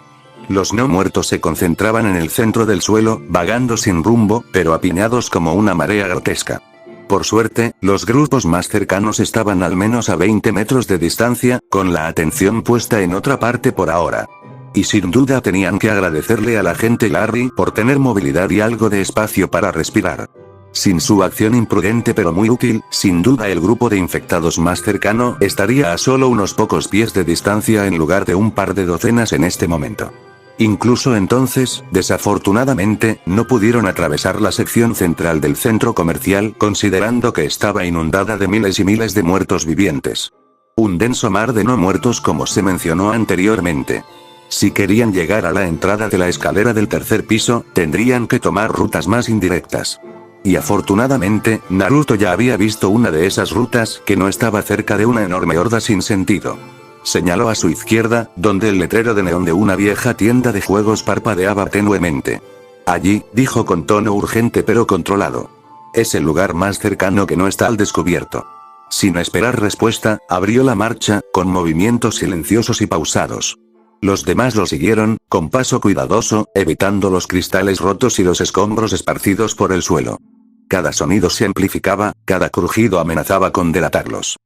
Los no muertos se concentraban en el centro del suelo, vagando sin rumbo, pero apiñados como una marea grotesca. Por suerte, los grupos más cercanos estaban al menos a 20 metros de distancia, con la atención puesta en otra parte por ahora. Y sin duda tenían que agradecerle al agente Larry por tener movilidad y algo de espacio para respirar. Sin su acción imprudente pero muy útil, sin duda el grupo de infectados más cercano estaría a solo unos pocos pies de distancia en lugar de un par de docenas en este momento. Incluso entonces, desafortunadamente, no pudieron atravesar la sección central del centro comercial considerando que estaba inundada de miles y miles de muertos vivientes. Un denso mar de no muertos como se mencionó anteriormente. Si querían llegar a la entrada de la escalera del tercer piso, tendrían que tomar rutas más indirectas. Y afortunadamente, Naruto ya había visto una de esas rutas que no estaba cerca de una enorme horda sin sentido. Señaló a su izquierda, donde el letrero de neón de una vieja tienda de juegos parpadeaba tenuemente. Allí, dijo con tono urgente pero controlado. Es el lugar más cercano que no está al descubierto. Sin esperar respuesta, abrió la marcha, con movimientos silenciosos y pausados. Los demás lo siguieron, con paso cuidadoso, evitando los cristales rotos y los escombros esparcidos por el suelo. Cada sonido se amplificaba, cada crujido amenazaba con delatarlos.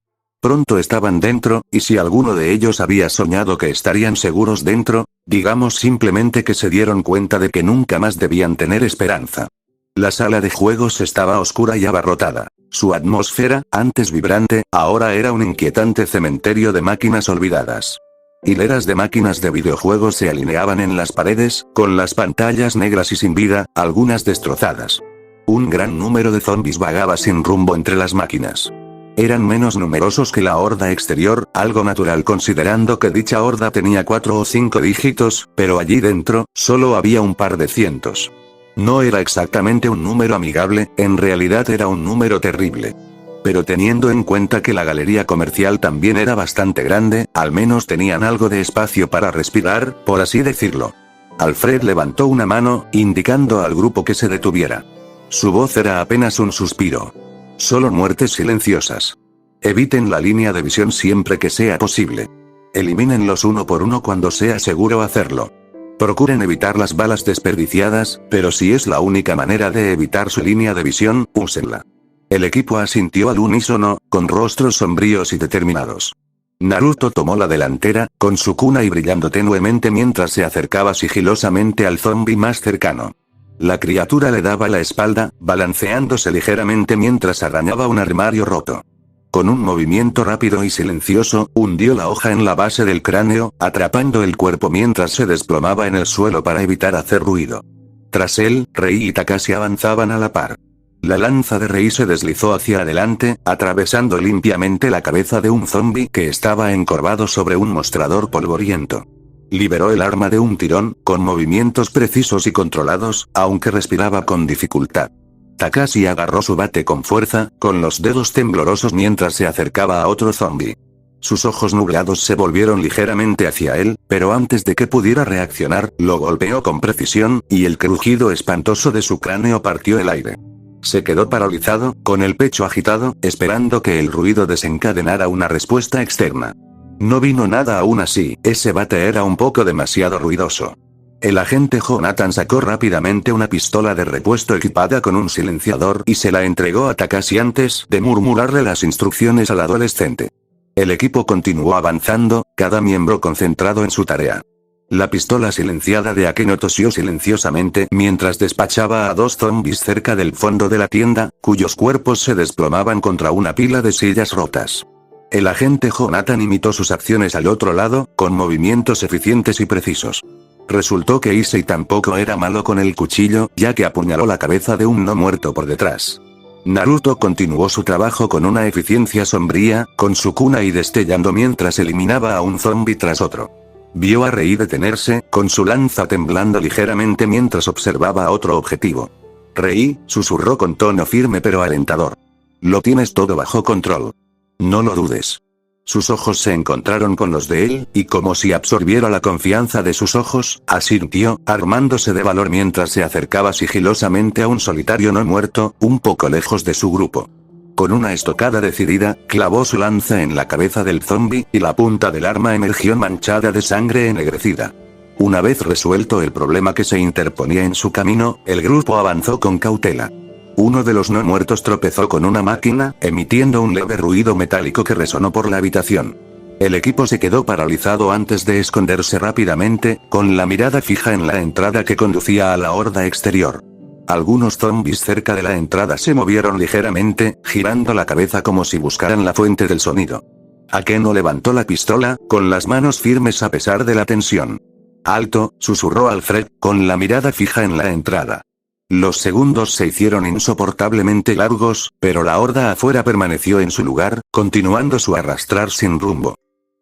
Pronto estaban dentro, y si alguno de ellos había soñado que estarían seguros dentro, digamos simplemente que se dieron cuenta de que nunca más debían tener esperanza. La sala de juegos estaba oscura y abarrotada. Su atmósfera, antes vibrante, ahora era un inquietante cementerio de máquinas olvidadas. Hileras de máquinas de videojuegos se alineaban en las paredes, con las pantallas negras y sin vida, algunas destrozadas. Un gran número de zombies vagaba sin rumbo entre las máquinas. Eran menos numerosos que la horda exterior, algo natural considerando que dicha horda tenía 4 o 5 dígitos, pero allí dentro, solo había un par de cientos. No era exactamente un número amigable, en realidad era un número terrible. Pero teniendo en cuenta que la galería comercial también era bastante grande, al menos tenían algo de espacio para respirar, por así decirlo. Alfred levantó una mano, indicando al grupo que se detuviera. Su voz era apenas un suspiro. Solo muertes silenciosas. Eviten la línea de visión siempre que sea posible. Elimínenlos uno por uno cuando sea seguro hacerlo. Procuren evitar las balas desperdiciadas, pero si es la única manera de evitar su línea de visión, úsenla. El equipo asintió al unísono, con rostros sombríos y determinados. Naruto tomó la delantera, con su kunai brillando tenuemente mientras se acercaba sigilosamente al zombi más cercano. La criatura le daba la espalda, balanceándose ligeramente mientras arañaba un armario roto. Con un movimiento rápido y silencioso, hundió la hoja en la base del cráneo, atrapando el cuerpo mientras se desplomaba en el suelo para evitar hacer ruido. Tras él, Rei y Takashi avanzaban a la par. La lanza de Rei se deslizó hacia adelante, atravesando limpiamente la cabeza de un zombi que estaba encorvado sobre un mostrador polvoriento. Liberó el arma de un tirón, con movimientos precisos y controlados, aunque respiraba con dificultad. Takashi agarró su bate con fuerza, con los dedos temblorosos mientras se acercaba a otro zombi. Sus ojos nublados se volvieron ligeramente hacia él, pero antes de que pudiera reaccionar, lo golpeó con precisión, y el crujido espantoso de su cráneo partió el aire. Se quedó paralizado, con el pecho agitado, esperando que el ruido desencadenara una respuesta externa. No vino nada aún así, ese bate era un poco demasiado ruidoso. El agente Jonathan sacó rápidamente una pistola de repuesto equipada con un silenciador y se la entregó a Takashi antes de murmurarle las instrucciones al adolescente. El equipo continuó avanzando, cada miembro concentrado en su tarea. La pistola silenciada de Akeno tosió silenciosamente mientras despachaba a 2 zombis cerca del fondo de la tienda, cuyos cuerpos se desplomaban contra una pila de sillas rotas. El agente Jonathan imitó sus acciones al otro lado, con movimientos eficientes y precisos. Resultó que Issei tampoco era malo con el cuchillo, ya que apuñaló la cabeza de un no muerto por detrás. Naruto continuó su trabajo con una eficiencia sombría, con su kunai destellando mientras eliminaba a un zombi tras otro. Vio a Rei detenerse, con su lanza temblando ligeramente mientras observaba a otro objetivo. Rei, susurró con tono firme pero alentador. Lo tienes todo bajo control. No lo dudes. Sus ojos se encontraron con los de él, y como si absorbiera la confianza de sus ojos, asintió, armándose de valor mientras se acercaba sigilosamente a un solitario no muerto, un poco lejos de su grupo. Con una estocada decidida, clavó su lanza en la cabeza del zombi, y la punta del arma emergió manchada de sangre ennegrecida. Una vez resuelto el problema que se interponía en su camino, el grupo avanzó con cautela. Uno de los no muertos tropezó con una máquina, emitiendo un leve ruido metálico que resonó por la habitación. El equipo se quedó paralizado antes de esconderse rápidamente, con la mirada fija en la entrada que conducía a la horda exterior. Algunos zombis cerca de la entrada se movieron ligeramente, girando la cabeza como si buscaran la fuente del sonido. Akeno levantó la pistola, con las manos firmes a pesar de la tensión. «Alto», susurró Alfred, con la mirada fija en la entrada. Los segundos se hicieron insoportablemente largos, pero la horda afuera permaneció en su lugar, continuando su arrastrar sin rumbo.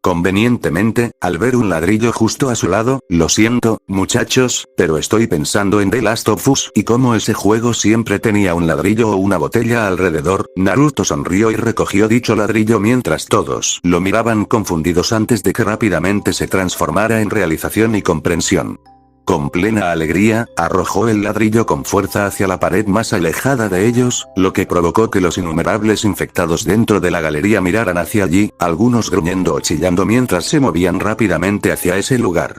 Convenientemente, al ver un ladrillo justo a su lado, lo siento, muchachos, pero estoy pensando en The Last of Us y cómo ese juego siempre tenía un ladrillo o una botella alrededor. Naruto sonrió y recogió dicho ladrillo mientras todos lo miraban confundidos antes de que rápidamente se transformara en realización y comprensión. Con plena alegría, arrojó el ladrillo con fuerza hacia la pared más alejada de ellos, lo que provocó que los innumerables infectados dentro de la galería miraran hacia allí, algunos gruñendo o chillando mientras se movían rápidamente hacia ese lugar.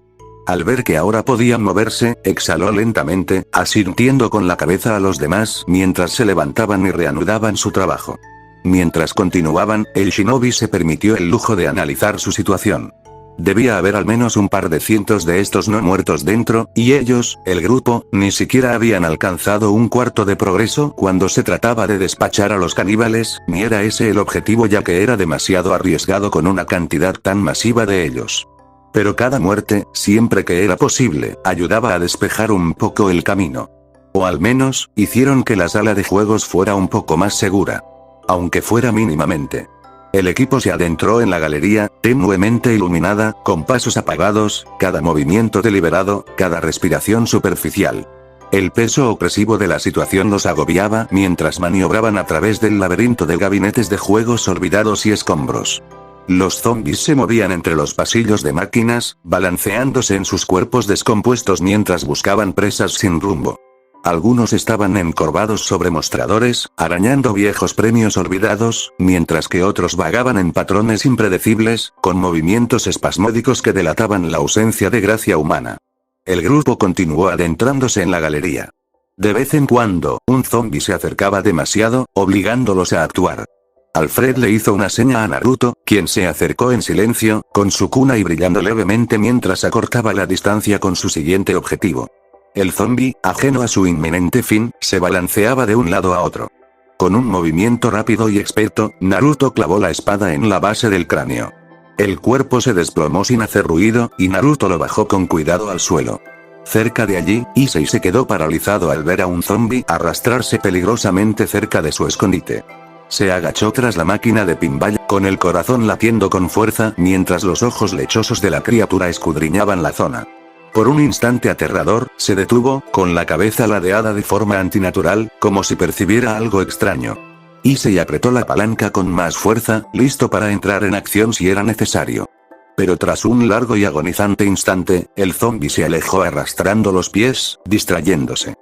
Al ver que ahora podían moverse, exhaló lentamente, asintiendo con la cabeza a los demás mientras se levantaban y reanudaban su trabajo. Mientras continuaban, el shinobi se permitió el lujo de analizar su situación. Debía haber al menos un par de cientos de estos no muertos dentro, y ellos, el grupo, ni siquiera habían alcanzado un cuarto de progreso cuando se trataba de despachar a los caníbales, ni era ese el objetivo ya que era demasiado arriesgado con una cantidad tan masiva de ellos. Pero cada muerte, siempre que era posible, ayudaba a despejar un poco el camino. O al menos, hicieron que la sala de juegos fuera un poco más segura. Aunque fuera mínimamente. El equipo se adentró en la galería, tenuemente iluminada, con pasos apagados, cada movimiento deliberado, cada respiración superficial. El peso opresivo de la situación los agobiaba mientras maniobraban a través del laberinto de gabinetes de juegos olvidados y escombros. Los zombis se movían entre los pasillos de máquinas, balanceándose en sus cuerpos descompuestos mientras buscaban presas sin rumbo. Algunos estaban encorvados sobre mostradores, arañando viejos premios olvidados, mientras que otros vagaban en patrones impredecibles, con movimientos espasmódicos que delataban la ausencia de gracia humana. El grupo continuó adentrándose en la galería. De vez en cuando, un zombi se acercaba demasiado, obligándolos a actuar. Alfred le hizo una seña a Naruto, quien se acercó en silencio, con su kunai brillando levemente mientras acortaba la distancia con su siguiente objetivo. El zombi, ajeno a su inminente fin, se balanceaba de un lado a otro. Con un movimiento rápido y experto, Naruto clavó la espada en la base del cráneo. El cuerpo se desplomó sin hacer ruido, y Naruto lo bajó con cuidado al suelo. Cerca de allí, Issei se quedó paralizado al ver a un zombie arrastrarse peligrosamente cerca de su escondite. Se agachó tras la máquina de pinball, con el corazón latiendo con fuerza mientras los ojos lechosos de la criatura escudriñaban la zona. Por un instante aterrador, se detuvo, con la cabeza ladeada de forma antinatural, como si percibiera algo extraño. Issei apretó la palanca con más fuerza, listo para entrar en acción si era necesario. Pero tras un largo y agonizante instante, el zombie se alejó arrastrando los pies, distrayéndose.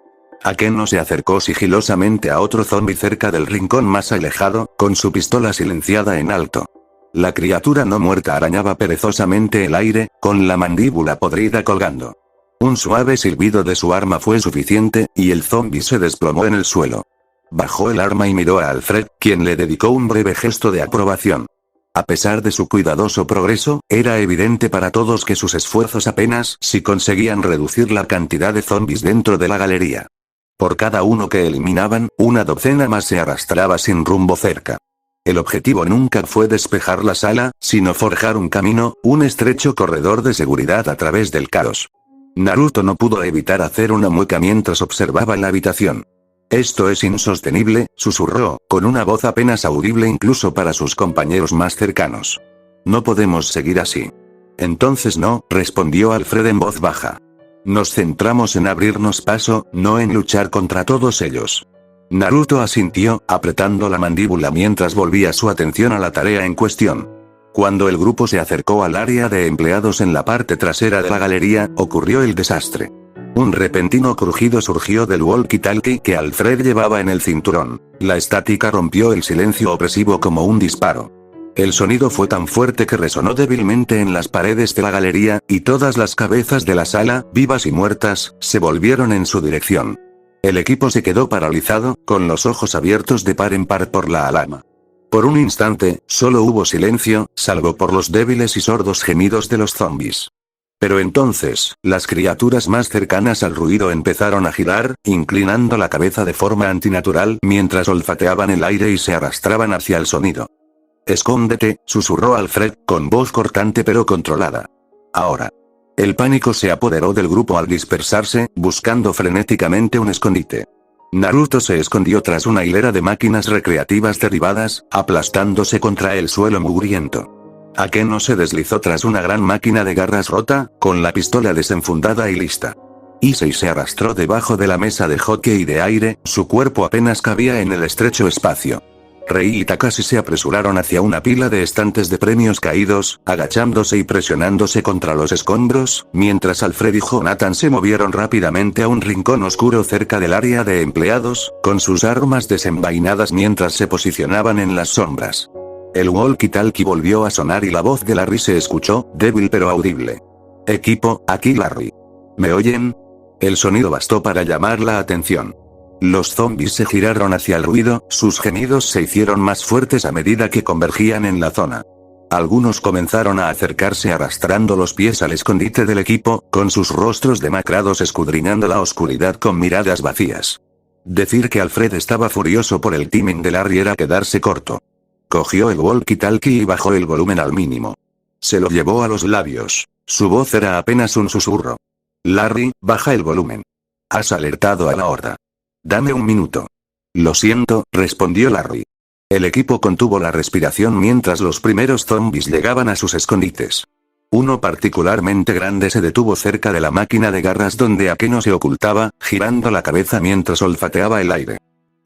Akeno se acercó sigilosamente a otro zombie cerca del rincón más alejado, con su pistola silenciada en alto. La criatura no muerta arañaba perezosamente el aire, con la mandíbula podrida colgando. Un suave silbido de su arma fue suficiente, y el zombie se desplomó en el suelo. Bajó el arma y miró a Alfred, quien le dedicó un breve gesto de aprobación. A pesar de su cuidadoso progreso, era evidente para todos que sus esfuerzos apenas si conseguían reducir la cantidad de zombies dentro de la galería. Por cada uno que eliminaban, una docena más se arrastraba sin rumbo cerca. El objetivo nunca fue despejar la sala, sino forjar un camino, un estrecho corredor de seguridad a través del caos. Naruto no pudo evitar hacer una mueca mientras observaba la habitación. Esto es insostenible, susurró, con una voz apenas audible incluso para sus compañeros más cercanos. No podemos seguir así. Entonces no, respondió Alfred en voz baja. Nos centramos en abrirnos paso, no en luchar contra todos ellos. Naruto asintió, apretando la mandíbula mientras volvía su atención a la tarea en cuestión. Cuando el grupo se acercó al área de empleados en la parte trasera de la galería, ocurrió el desastre. Un repentino crujido surgió del walkie-talkie que Alfred llevaba en el cinturón. La estática rompió el silencio opresivo como un disparo. El sonido fue tan fuerte que resonó débilmente en las paredes de la galería, y todas las cabezas de la sala, vivas y muertas, se volvieron en su dirección. El equipo se quedó paralizado, con los ojos abiertos de par en par por la alarma. Por un instante, solo hubo silencio, salvo por los débiles y sordos gemidos de los zombies. Pero entonces, las criaturas más cercanas al ruido empezaron a girar, inclinando la cabeza de forma antinatural mientras olfateaban el aire y se arrastraban hacia el sonido. «Escóndete», susurró Alfred, con voz cortante pero controlada. «Ahora». El pánico se apoderó del grupo al dispersarse, buscando frenéticamente un escondite. Naruto se escondió tras una hilera de máquinas recreativas derribadas, aplastándose contra el suelo mugriento. Akeno se deslizó tras una gran máquina de garras rota, con la pistola desenfundada y lista. Issei se arrastró debajo de la mesa de hockey de aire, su cuerpo apenas cabía en el estrecho espacio. Rei y Takashi se apresuraron hacia una pila de estantes de premios caídos, agachándose y presionándose contra los escombros, mientras Alfred y Jonathan se movieron rápidamente a un rincón oscuro cerca del área de empleados, con sus armas desenvainadas mientras se posicionaban en las sombras. El walkie-talkie volvió a sonar y la voz de Larry se escuchó, débil pero audible. «Equipo, aquí Larry. ¿Me oyen?» El sonido bastó para llamar la atención. Los zombies se giraron hacia el ruido, sus gemidos se hicieron más fuertes a medida que convergían en la zona. Algunos comenzaron a acercarse arrastrando los pies al escondite del equipo, con sus rostros demacrados escudriñando la oscuridad con miradas vacías. Decir que Alfred estaba furioso por el timing de Larry era quedarse corto. Cogió el walkie-talkie y bajó el volumen al mínimo. Se lo llevó a los labios. Su voz era apenas un susurro. «Larry, baja el volumen. Has alertado a la horda. Dame un minuto». «Lo siento», respondió Larry. El equipo contuvo la respiración mientras los primeros zombies llegaban a sus escondites. Uno particularmente grande se detuvo cerca de la máquina de garras donde Akeno se ocultaba, girando la cabeza mientras olfateaba el aire.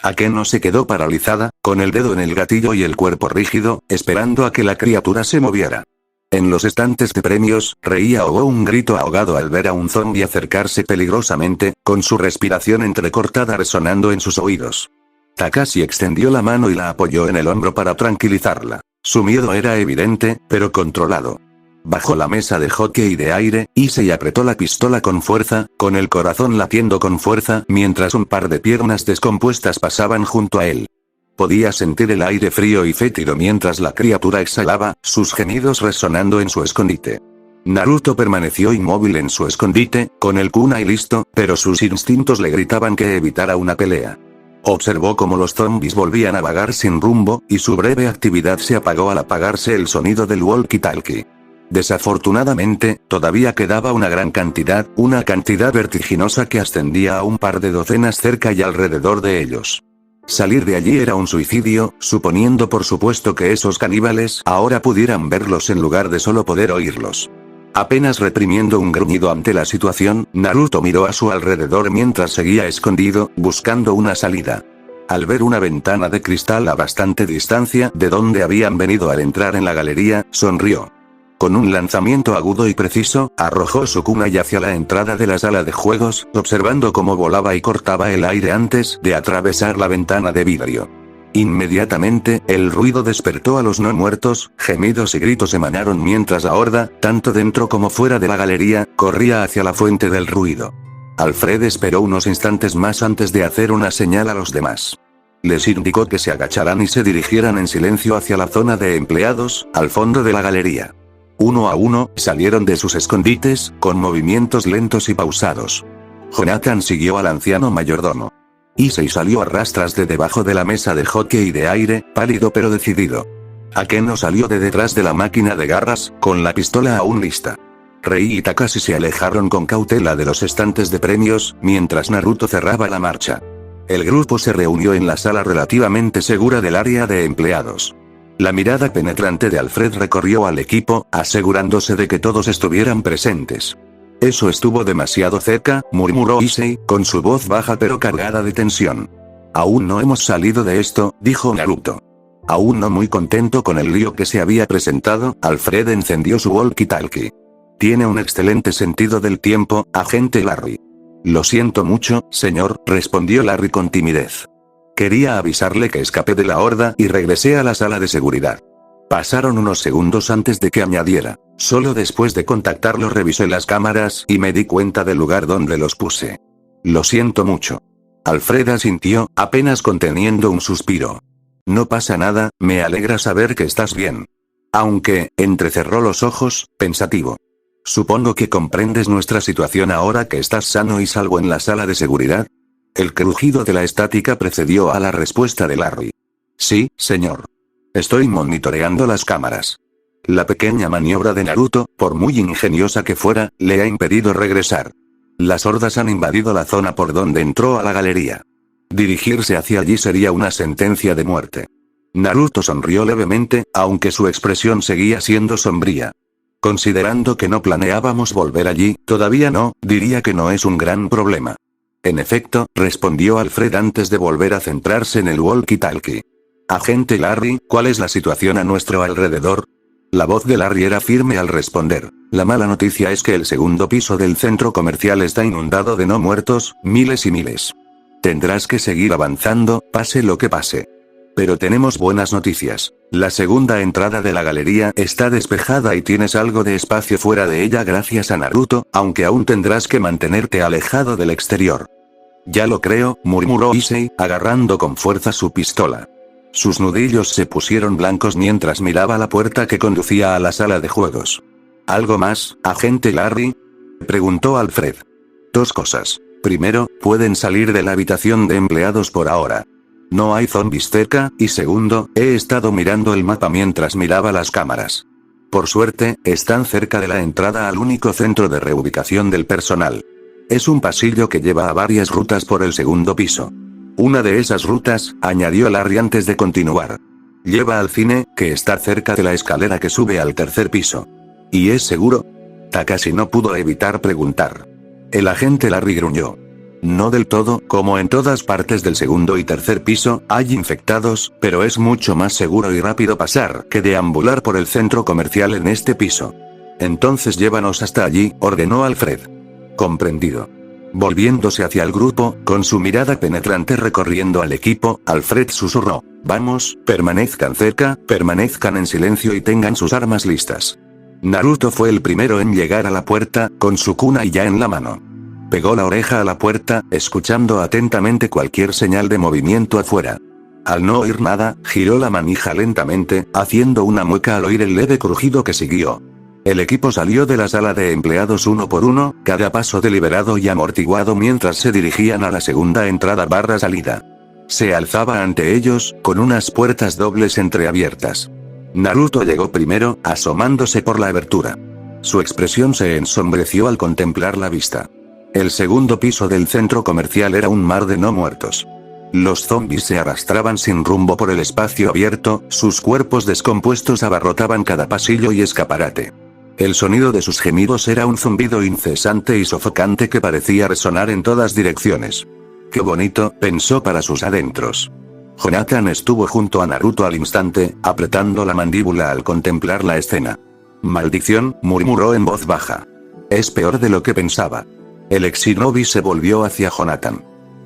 Akeno se quedó paralizada, con el dedo en el gatillo y el cuerpo rígido, esperando a que la criatura se moviera. En los estantes de premios, Rei ahogó un grito ahogado al ver a un zombie acercarse peligrosamente, con su respiración entrecortada resonando en sus oídos. Takashi extendió la mano y la apoyó en el hombro para tranquilizarla. Su miedo era evidente, pero controlado. Bajo la mesa de hockey de aire, Issei apretó la pistola con fuerza, con el corazón latiendo con fuerza, mientras un par de piernas descompuestas pasaban junto a él. Podía sentir el aire frío y fétido mientras la criatura exhalaba, sus gemidos resonando en su escondite. Naruto permaneció inmóvil en su escondite, con el kunai listo, pero sus instintos le gritaban que evitara una pelea. Observó cómo los zombies volvían a vagar sin rumbo, y su breve actividad se apagó al apagarse el sonido del walkie-talkie. Desafortunadamente, todavía quedaba una gran cantidad, una cantidad vertiginosa que ascendía a un par de docenas cerca y alrededor de ellos. Salir de allí era un suicidio, suponiendo por supuesto que esos caníbales ahora pudieran verlos en lugar de solo poder oírlos. Apenas reprimiendo un gruñido ante la situación, Naruto miró a su alrededor mientras seguía escondido, buscando una salida. Al ver una ventana de cristal a bastante distancia de donde habían venido al entrar en la galería, sonrió. Con un lanzamiento agudo y preciso, arrojó su kunai hacia la entrada de la sala de juegos, observando cómo volaba y cortaba el aire antes de atravesar la ventana de vidrio. Inmediatamente, el ruido despertó a los no muertos, gemidos y gritos emanaron mientras la horda, tanto dentro como fuera de la galería, corría hacia la fuente del ruido. Alfred esperó unos instantes más antes de hacer una señal a los demás. Les indicó que se agacharan y se dirigieran en silencio hacia la zona de empleados, al fondo de la galería. Uno a uno, salieron de sus escondites, con movimientos lentos y pausados. Jonathan siguió al anciano mayordomo. Issei salió a rastras de debajo de la mesa de hockey de aire, pálido pero decidido. Akeno salió de detrás de la máquina de garras, con la pistola aún lista. Rei y Takashi se alejaron con cautela de los estantes de premios, mientras Naruto cerraba la marcha. El grupo se reunió en la sala relativamente segura del área de empleados. La mirada penetrante de Alfred recorrió al equipo, asegurándose de que todos estuvieran presentes. Eso estuvo demasiado cerca, murmuró Issei, con su voz baja pero cargada de tensión. Aún no hemos salido de esto, dijo Naruto. Aún no muy contento con el lío que se había presentado, Alfred encendió su walkie-talkie. Tiene un excelente sentido del tiempo, agente Larry. Lo siento mucho, señor, respondió Larry con timidez. Quería avisarle que escapé de la horda y regresé a la sala de seguridad. Pasaron unos segundos antes de que añadiera. Solo después de contactarlo revisé las cámaras y me di cuenta del lugar donde los puse. Lo siento mucho. Alfred asintió, apenas conteniendo un suspiro. No pasa nada, me alegra saber que estás bien. Aunque, entrecerró los ojos, pensativo. Supongo que comprendes nuestra situación ahora que estás sano y salvo en la sala de seguridad. El crujido de la estática precedió a la respuesta de Larry. Sí, señor. Estoy monitoreando las cámaras. La pequeña maniobra de Naruto, por muy ingeniosa que fuera, le ha impedido regresar. Las hordas han invadido la zona por donde entró a la galería. Dirigirse hacia allí sería una sentencia de muerte. Naruto sonrió levemente, aunque su expresión seguía siendo sombría. Considerando que no planeábamos volver allí, todavía no, diría que no es un gran problema. En efecto, respondió Alfred antes de volver a centrarse en el walkie-talkie. Agente Larry, ¿cuál es la situación a nuestro alrededor? La voz de Larry era firme al responder. La mala noticia es que el segundo piso del centro comercial está inundado de no muertos, miles y miles. Tendrás que seguir avanzando, pase lo que pase. Pero tenemos buenas noticias. La segunda entrada de la galería está despejada y tienes algo de espacio fuera de ella gracias a Naruto, aunque aún tendrás que mantenerte alejado del exterior. Ya lo creo, murmuró Issei, agarrando con fuerza su pistola. Sus nudillos se pusieron blancos mientras miraba la puerta que conducía a la sala de juegos. ¿Algo más, agente Larry? Preguntó Alfred. Dos cosas. Primero, pueden salir de la habitación de empleados por ahora. No hay zombies cerca, y segundo, he estado mirando el mapa mientras miraba las cámaras. Por suerte, están cerca de la entrada al único centro de reubicación del personal. Es un pasillo que lleva a varias rutas por el segundo piso. Una de esas rutas, añadió Larry antes de continuar. Lleva al cine, que está cerca de la escalera que sube al tercer piso. ¿Y es seguro? Takashi no pudo evitar preguntar. El agente Larry gruñó. No del todo, como en todas partes del segundo y tercer piso, hay infectados, pero es mucho más seguro y rápido pasar que deambular por el centro comercial en este piso. Entonces llévanos hasta allí, ordenó Alfred. Comprendido. Volviéndose hacia el grupo, con su mirada penetrante recorriendo al equipo, Alfred susurró. Vamos, permanezcan cerca, permanezcan en silencio y tengan sus armas listas. Naruto fue el primero en llegar a la puerta, con su kunai ya en la mano. Pegó la oreja a la puerta, escuchando atentamente cualquier señal de movimiento afuera. Al no oír nada, giró la manija lentamente, haciendo una mueca al oír el leve crujido que siguió. El equipo salió de la sala de empleados uno por uno, cada paso deliberado y amortiguado mientras se dirigían a la segunda entrada barra salida. Se alzaba ante ellos, con unas puertas dobles entreabiertas. Naruto llegó primero, asomándose por la abertura. Su expresión se ensombreció al contemplar la vista. El segundo piso del centro comercial era un mar de no muertos. Los zombies se arrastraban sin rumbo por el espacio abierto, sus cuerpos descompuestos abarrotaban cada pasillo y escaparate. El sonido de sus gemidos era un zumbido incesante y sofocante que parecía resonar en todas direcciones. «Qué bonito», pensó para sus adentros. Jonathan estuvo junto a Naruto al instante, apretando la mandíbula al contemplar la escena. «Maldición», murmuró en voz baja. «Es peor de lo que pensaba». El ex shinobi se volvió hacia Jonathan.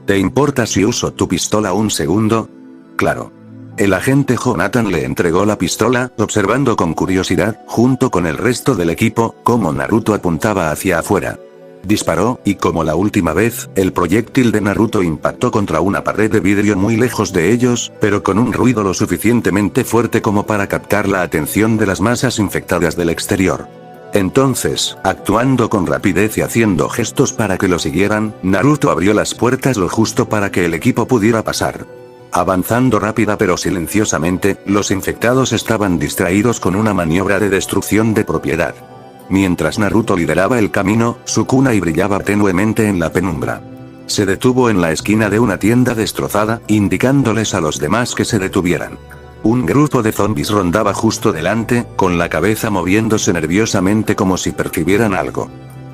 «¿Te importa si uso tu pistola un segundo?» «Claro». El agente Jonathan le entregó la pistola, observando con curiosidad, junto con el resto del equipo, cómo Naruto apuntaba hacia afuera. Disparó, y como la última vez, el proyectil de Naruto impactó contra una pared de vidrio muy lejos de ellos, pero con un ruido lo suficientemente fuerte como para captar la atención de las masas infectadas del exterior. Entonces, actuando con rapidez y haciendo gestos para que lo siguieran, Naruto abrió las puertas lo justo para que el equipo pudiera pasar. Avanzando rápida pero silenciosamente, los infectados estaban distraídos con una maniobra de destrucción de propiedad. Mientras Naruto lideraba el camino, su kunai brillaba tenuemente en la penumbra. Se detuvo en la esquina de una tienda destrozada, indicándoles a los demás que se detuvieran. Un grupo de zombies rondaba justo delante, con la cabeza moviéndose nerviosamente como si percibieran algo.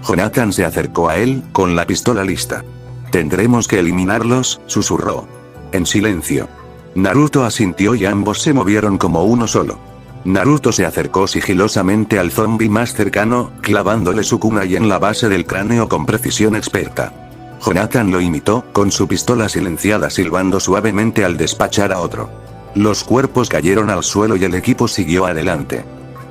Jonathan se acercó a él, con la pistola lista. «Tendremos que eliminarlos», susurró. En silencio. Naruto asintió y ambos se movieron como uno solo. Naruto se acercó sigilosamente al zombi más cercano, clavándole su kunai en la base del cráneo con precisión experta. Jonathan lo imitó, con su pistola silenciada silbando suavemente al despachar a otro. Los cuerpos cayeron al suelo y el equipo siguió adelante.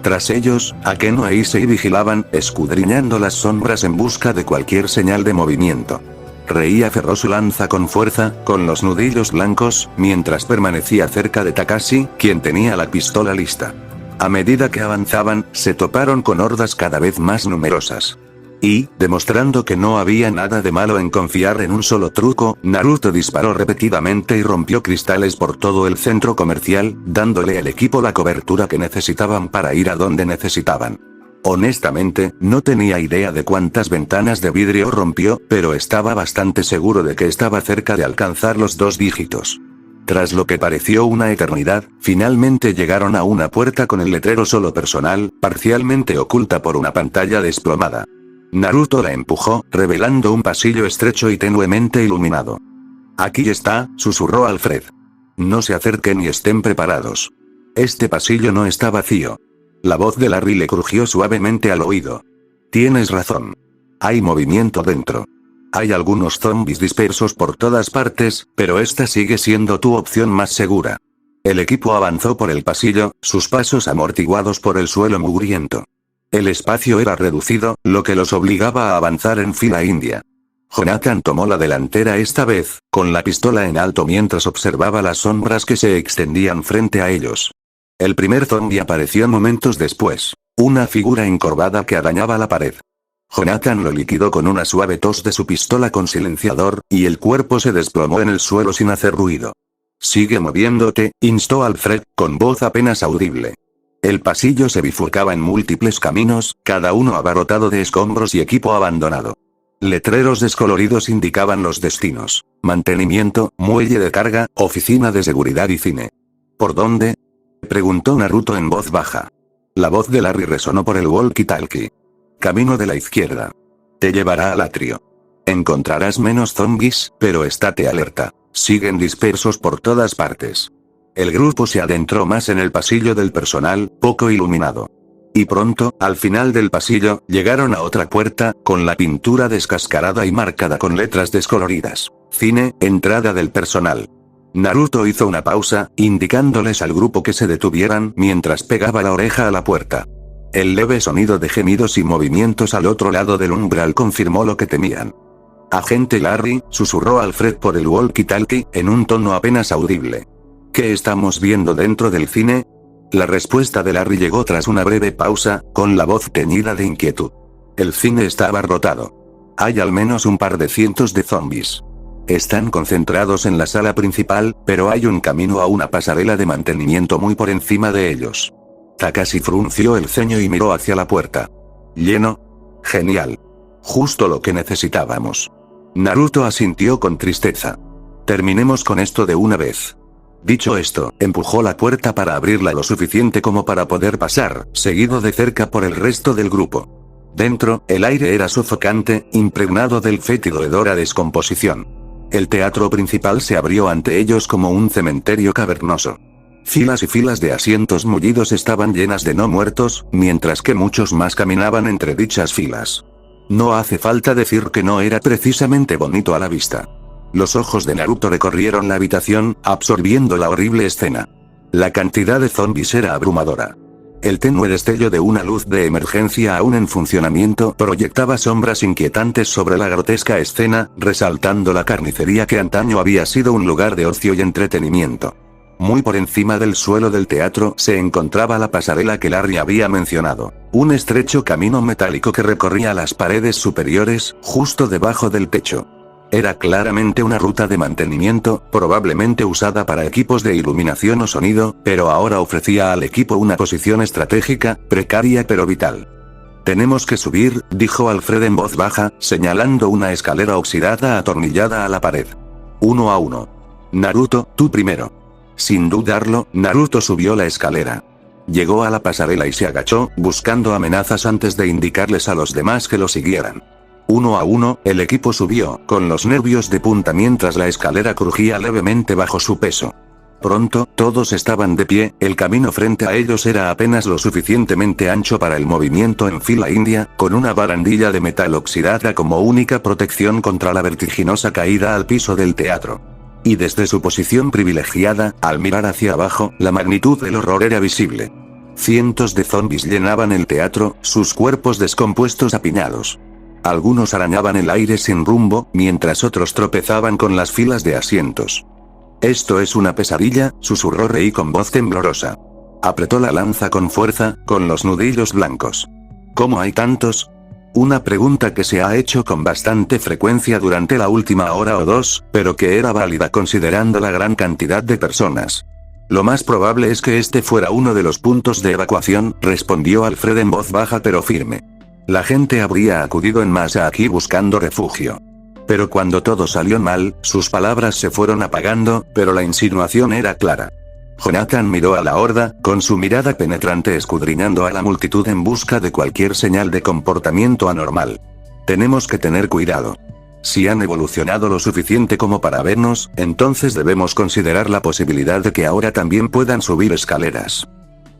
Tras ellos, Akeno e Issei vigilaban, escudriñando las sombras en busca de cualquier señal de movimiento. Rei aferró su lanza con fuerza, con los nudillos blancos, mientras permanecía cerca de Takashi, quien tenía la pistola lista. A medida que avanzaban, se toparon con hordas cada vez más numerosas. Y, demostrando que no había nada de malo en confiar en un solo truco, Naruto disparó repetidamente y rompió cristales por todo el centro comercial, dándole al equipo la cobertura que necesitaban para ir a donde necesitaban. Honestamente, no tenía idea de cuántas ventanas de vidrio rompió, pero estaba bastante seguro de que estaba cerca de alcanzar los 2 dígitos. Tras lo que pareció una eternidad, finalmente llegaron a una puerta con el letrero «Solo personal», parcialmente oculta por una pantalla desplomada. Naruto la empujó, revelando un pasillo estrecho y tenuemente iluminado. «Aquí está», susurró Alfred. «No se acerquen y estén preparados. Este pasillo no está vacío». La voz de Larry le crujió suavemente al oído. «Tienes razón. Hay movimiento dentro. Hay algunos zombies dispersos por todas partes, pero esta sigue siendo tu opción más segura». El equipo avanzó por el pasillo, sus pasos amortiguados por el suelo mugriento. El espacio era reducido, lo que los obligaba a avanzar en fila india. Jonathan tomó la delantera esta vez, con la pistola en alto mientras observaba las sombras que se extendían frente a ellos. El primer zombie apareció momentos después. Una figura encorvada que arañaba la pared. Jonathan lo liquidó con una suave tos de su pistola con silenciador, y el cuerpo se desplomó en el suelo sin hacer ruido. «Sigue moviéndote», instó Alfred, con voz apenas audible. El pasillo se bifurcaba en múltiples caminos, cada uno abarrotado de escombros y equipo abandonado. Letreros descoloridos indicaban los destinos: mantenimiento, muelle de carga, oficina de seguridad y cine. ¿Por dónde?, preguntó Naruto en voz baja. La voz de Larry resonó por el walkie-talkie. «Camino de la izquierda. Te llevará al atrio. Encontrarás menos zombies, pero estate alerta. Siguen dispersos por todas partes». El grupo se adentró más en el pasillo del personal, poco iluminado. Y pronto, al final del pasillo, llegaron a otra puerta, con la pintura descascarada y marcada con letras descoloridas. «Cine, entrada del personal». Naruto hizo una pausa, indicándoles al grupo que se detuvieran mientras pegaba la oreja a la puerta. El leve sonido de gemidos y movimientos al otro lado del umbral confirmó lo que temían. «Agente Larry», susurró Alfred por el walkie-talkie, en un tono apenas audible. «¿Qué estamos viendo dentro del cine?». La respuesta de Larry llegó tras una breve pausa, con la voz teñida de inquietud. «El cine está abarrotado. Hay al menos un par de cientos de zombies. Están concentrados en la sala principal, pero hay un camino a una pasarela de mantenimiento muy por encima de ellos. Takashi frunció el ceño y miró hacia la puerta. ¿Lleno? Genial. Justo lo que necesitábamos. Naruto asintió con tristeza. Terminemos con esto de una vez. Dicho esto, empujó la puerta para abrirla lo suficiente como para poder pasar, seguido de cerca por el resto del grupo. Dentro, el aire era sofocante, impregnado del fétido hedor a descomposición. El teatro principal se abrió ante ellos como un cementerio cavernoso. Filas y filas de asientos mullidos estaban llenas de no muertos, mientras que muchos más caminaban entre dichas filas. No hace falta decir que no era precisamente bonito a la vista. Los ojos de Naruto recorrieron la habitación, absorbiendo la horrible escena. La cantidad de zombies era abrumadora. El tenue destello de una luz de emergencia aún en funcionamiento proyectaba sombras inquietantes sobre la grotesca escena, resaltando la carnicería que antaño había sido un lugar de ocio y entretenimiento. Muy por encima del suelo del teatro se encontraba la pasarela que Larry había mencionado, un estrecho camino metálico que recorría las paredes superiores, justo debajo del techo. Era claramente una ruta de mantenimiento, probablemente usada para equipos de iluminación o sonido, pero ahora ofrecía al equipo una posición estratégica, precaria pero vital. Tenemos que subir, dijo Alfred en voz baja, señalando una escalera oxidada atornillada a la pared. 1 a 1. Naruto, tú primero. Sin dudarlo, Naruto subió la escalera. Llegó a la pasarela y se agachó, buscando amenazas antes de indicarles a los demás que lo siguieran. 1 a 1, el equipo subió, con los nervios de punta mientras la escalera crujía levemente bajo su peso. Pronto, todos estaban de pie, el camino frente a ellos era apenas lo suficientemente ancho para el movimiento en fila india, con una barandilla de metal oxidada como única protección contra la vertiginosa caída al piso del teatro. Y desde su posición privilegiada, al mirar hacia abajo, la magnitud del horror era visible. Cientos de zombies llenaban el teatro, sus cuerpos descompuestos apiñados. Algunos arañaban el aire sin rumbo, mientras otros tropezaban con las filas de asientos. «Esto es una pesadilla», susurró Rei con voz temblorosa. Apretó la lanza con fuerza, con los nudillos blancos. «¿Cómo hay tantos?». Una pregunta que se ha hecho con bastante frecuencia durante la última hora o dos, pero que era válida considerando la gran cantidad de personas. Lo más probable es que este fuera uno de los puntos de evacuación, respondió Alfred en voz baja pero firme. La gente habría acudido en masa aquí buscando refugio. Pero cuando todo salió mal, sus palabras se fueron apagando, pero la insinuación era clara. Jonathan miró a la horda, con su mirada penetrante escudriñando a la multitud en busca de cualquier señal de comportamiento anormal. Tenemos que tener cuidado. Si han evolucionado lo suficiente como para vernos, entonces debemos considerar la posibilidad de que ahora también puedan subir escaleras.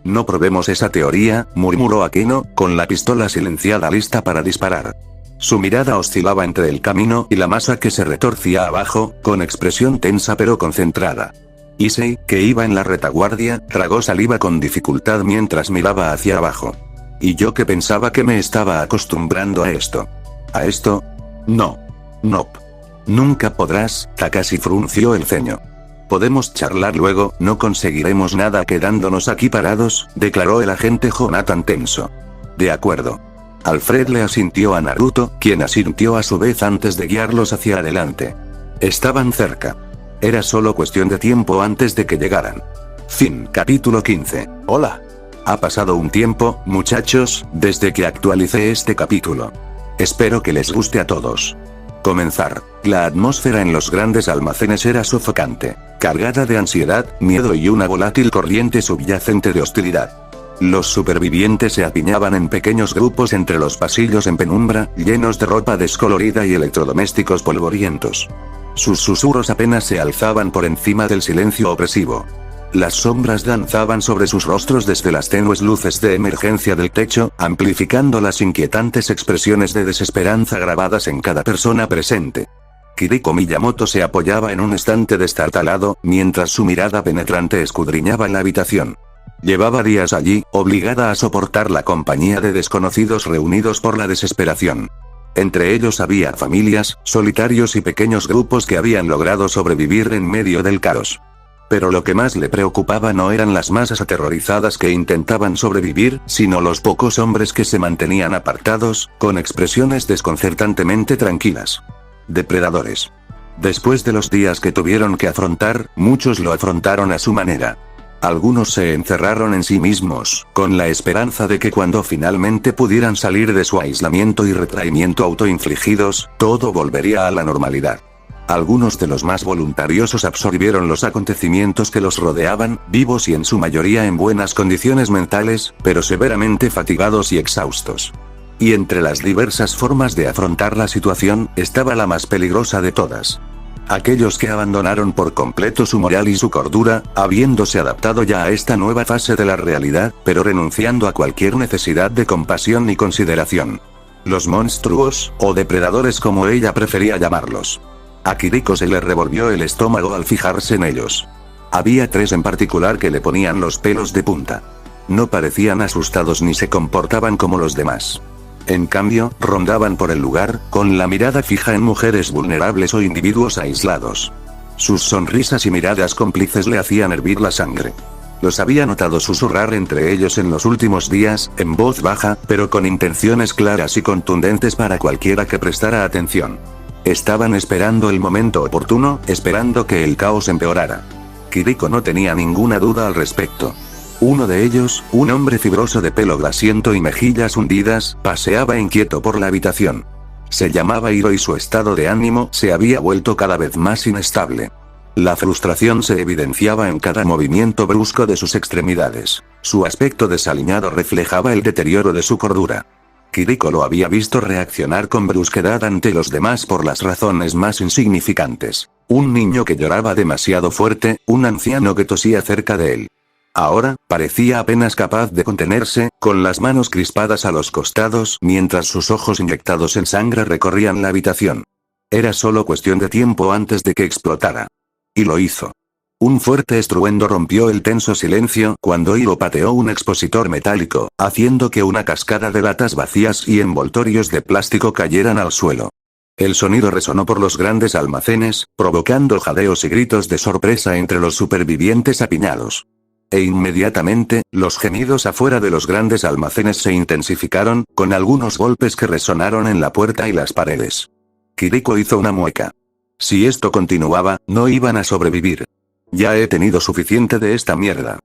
No probemos esa teoría, murmuró Akeno, con la pistola silenciada lista para disparar. Su mirada oscilaba entre el camino y la masa que se retorcía abajo, con expresión tensa pero concentrada. Issei, que iba en la retaguardia, tragó saliva con dificultad mientras miraba hacia abajo. ¿Y yo que pensaba que me estaba acostumbrando a esto? ¿A esto? No. Nope. Nunca podrás, Takashi frunció el ceño. Podemos charlar luego, no conseguiremos nada quedándonos aquí parados, declaró el agente Jonathan tenso. De acuerdo. Alfred le asintió a Naruto, quien asintió a su vez antes de guiarlos hacia adelante. Estaban cerca. Era solo cuestión de tiempo antes de que llegaran. Fin. Capítulo 15. Hola. Ha pasado un tiempo, muchachos, desde que actualicé este capítulo. Espero que les guste a todos. Comenzar. La atmósfera en los grandes almacenes era sofocante, cargada de ansiedad, miedo y una volátil corriente subyacente de hostilidad. Los supervivientes se apiñaban en pequeños grupos entre los pasillos en penumbra, llenos de ropa descolorida y electrodomésticos polvorientos. Sus susurros apenas se alzaban por encima del silencio opresivo. Las sombras danzaban sobre sus rostros desde las tenues luces de emergencia del techo, amplificando las inquietantes expresiones de desesperanza grabadas en cada persona presente. Kiriko Miyamoto se apoyaba en un estante destartalado, mientras su mirada penetrante escudriñaba la habitación. Llevaba días allí, obligada a soportar la compañía de desconocidos reunidos por la desesperación. Entre ellos había familias, solitarios y pequeños grupos que habían logrado sobrevivir en medio del caos. Pero lo que más le preocupaba no eran las masas aterrorizadas que intentaban sobrevivir, sino los pocos hombres que se mantenían apartados, con expresiones desconcertantemente tranquilas. Depredadores. Después de los días que tuvieron que afrontar, muchos lo afrontaron a su manera. Algunos se encerraron en sí mismos, con la esperanza de que cuando finalmente pudieran salir de su aislamiento y retraimiento autoinfligidos, todo volvería a la normalidad. Algunos de los más voluntariosos absorbieron los acontecimientos que los rodeaban, vivos y en su mayoría en buenas condiciones mentales, pero severamente fatigados y exhaustos. Y entre las diversas formas de afrontar la situación, estaba la más peligrosa de todas. Aquellos que abandonaron por completo su moral y su cordura, habiéndose adaptado ya a esta nueva fase de la realidad, pero renunciando a cualquier necesidad de compasión ni consideración. Los monstruos, o depredadores como ella prefería llamarlos. A Kiriko se le revolvió el estómago al fijarse en ellos. Había 3 en particular que le ponían los pelos de punta. No parecían asustados ni se comportaban como los demás. En cambio, rondaban por el lugar, con la mirada fija en mujeres vulnerables o individuos aislados. Sus sonrisas y miradas cómplices le hacían hervir la sangre. Los había notado susurrar entre ellos en los últimos días, en voz baja, pero con intenciones claras y contundentes para cualquiera que prestara atención. Estaban esperando el momento oportuno, esperando que el caos empeorara. Kiriko no tenía ninguna duda al respecto. Uno de ellos, un hombre fibroso de pelo grasiento y mejillas hundidas, paseaba inquieto por la habitación. Se llamaba Hiro y su estado de ánimo se había vuelto cada vez más inestable. La frustración se evidenciaba en cada movimiento brusco de sus extremidades. Su aspecto desaliñado reflejaba el deterioro de su cordura. Kiriko lo había visto reaccionar con brusquedad ante los demás por las razones más insignificantes. Un niño que lloraba demasiado fuerte, un anciano que tosía cerca de él. Ahora, parecía apenas capaz de contenerse, con las manos crispadas a los costados mientras sus ojos inyectados en sangre recorrían la habitación. Era solo cuestión de tiempo antes de que explotara. Y lo hizo. Un fuerte estruendo rompió el tenso silencio cuando Hiro pateó un expositor metálico, haciendo que una cascada de latas vacías y envoltorios de plástico cayeran al suelo. El sonido resonó por los grandes almacenes, provocando jadeos y gritos de sorpresa entre los supervivientes apiñados. E inmediatamente, los gemidos afuera de los grandes almacenes se intensificaron, con algunos golpes que resonaron en la puerta y las paredes. Kiriko hizo una mueca. Si esto continuaba, no iban a sobrevivir. Ya he tenido suficiente de esta mierda.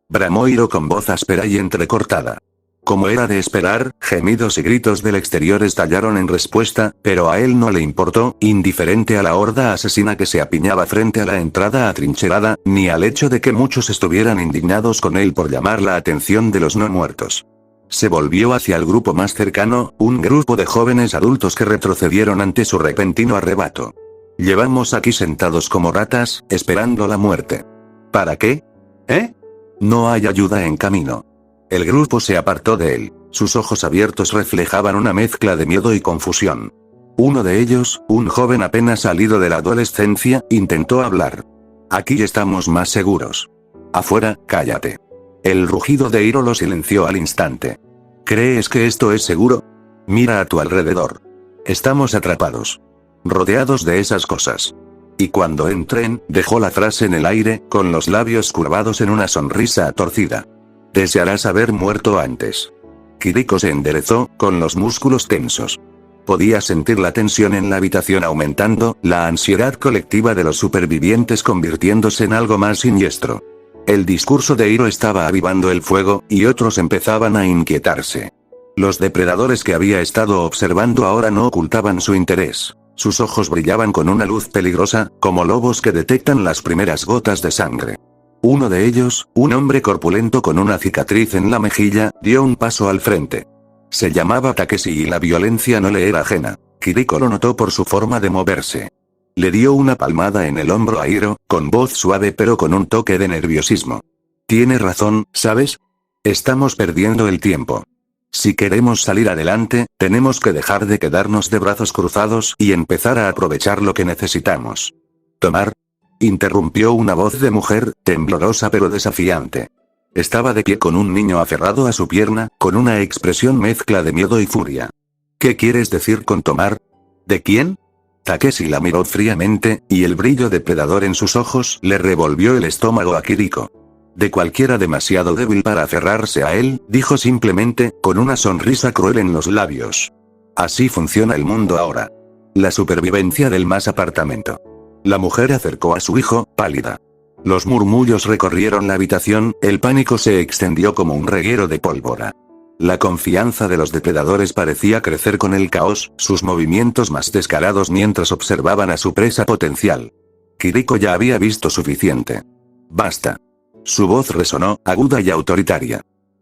Bramó Hiro con voz áspera y entrecortada. Como era de esperar, gemidos y gritos del exterior estallaron en respuesta, pero a él no le importó, indiferente a la horda asesina que se apiñaba frente a la entrada atrincherada, ni al hecho de que muchos estuvieran indignados con él por llamar la atención de los no muertos. Se volvió hacia el grupo más cercano, un grupo de jóvenes adultos que retrocedieron ante su repentino arrebato. Llevamos aquí sentados como ratas, esperando la muerte. ¿Para qué? ¿Eh? No hay ayuda en camino. El grupo se apartó de él. Sus ojos abiertos reflejaban una mezcla de miedo y confusión. Uno de ellos, un joven apenas salido de la adolescencia, intentó hablar. Aquí estamos más seguros. Afuera, cállate. El rugido de Hiro lo silenció al instante. ¿Crees que esto es seguro? Mira a tu alrededor. Estamos atrapados. Rodeados de esas cosas. Y cuando entren, dejó la frase en el aire, con los labios curvados en una sonrisa torcida. Desearás haber muerto antes. Kiriko se enderezó, con los músculos tensos. Podía sentir la tensión en la habitación aumentando, la ansiedad colectiva de los supervivientes convirtiéndose en algo más siniestro. El discurso de Hiro estaba avivando el fuego, y otros empezaban a inquietarse. Los depredadores que había estado observando ahora no ocultaban su interés. Sus ojos brillaban con una luz peligrosa, como lobos que detectan las primeras gotas de sangre. Uno de ellos, un hombre corpulento con una cicatriz en la mejilla, dio un paso al frente. Se llamaba Takeshi y la violencia no le era ajena. Kiriko lo notó por su forma de moverse. Le dio una palmada en el hombro a Hiro, con voz suave pero con un toque de nerviosismo. Tiene razón, ¿sabes? Estamos perdiendo el tiempo. Si queremos salir adelante, tenemos que dejar de quedarnos de brazos cruzados y empezar a aprovechar lo que necesitamos. ¿Tomar? Interrumpió una voz de mujer, temblorosa pero desafiante. Estaba de pie con un niño aferrado a su pierna, con una expresión mezcla de miedo y furia. ¿Qué quieres decir con tomar? ¿De quién? Takeshi la miró fríamente, y el brillo depredador en sus ojos le revolvió el estómago a Kiriko. De cualquiera demasiado débil para aferrarse a él, dijo simplemente, con una sonrisa cruel en los labios. Así funciona el mundo ahora. La supervivencia del más apartamento. La mujer acercó a su hijo, pálida. Los murmullos recorrieron la habitación, el pánico se extendió como un reguero de pólvora. La confianza de los depredadores parecía crecer con el caos, sus movimientos más descarados mientras observaban a su presa potencial. Kiriko ya había visto suficiente. Basta. Su voz resonó, aguda y autoritaria.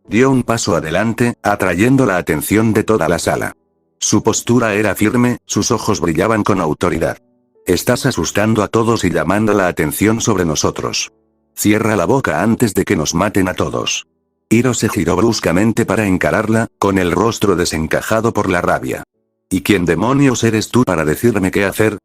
Dio un paso adelante, atrayendo la atención de toda la sala. Su postura era firme, sus ojos brillaban con autoridad. Estás asustando a todos y llamando la atención sobre nosotros. Cierra la boca antes de que nos maten a todos. Hiro se giró bruscamente para encararla, con el rostro desencajado por la rabia. ¿Y quién demonios eres tú para decirme qué hacer?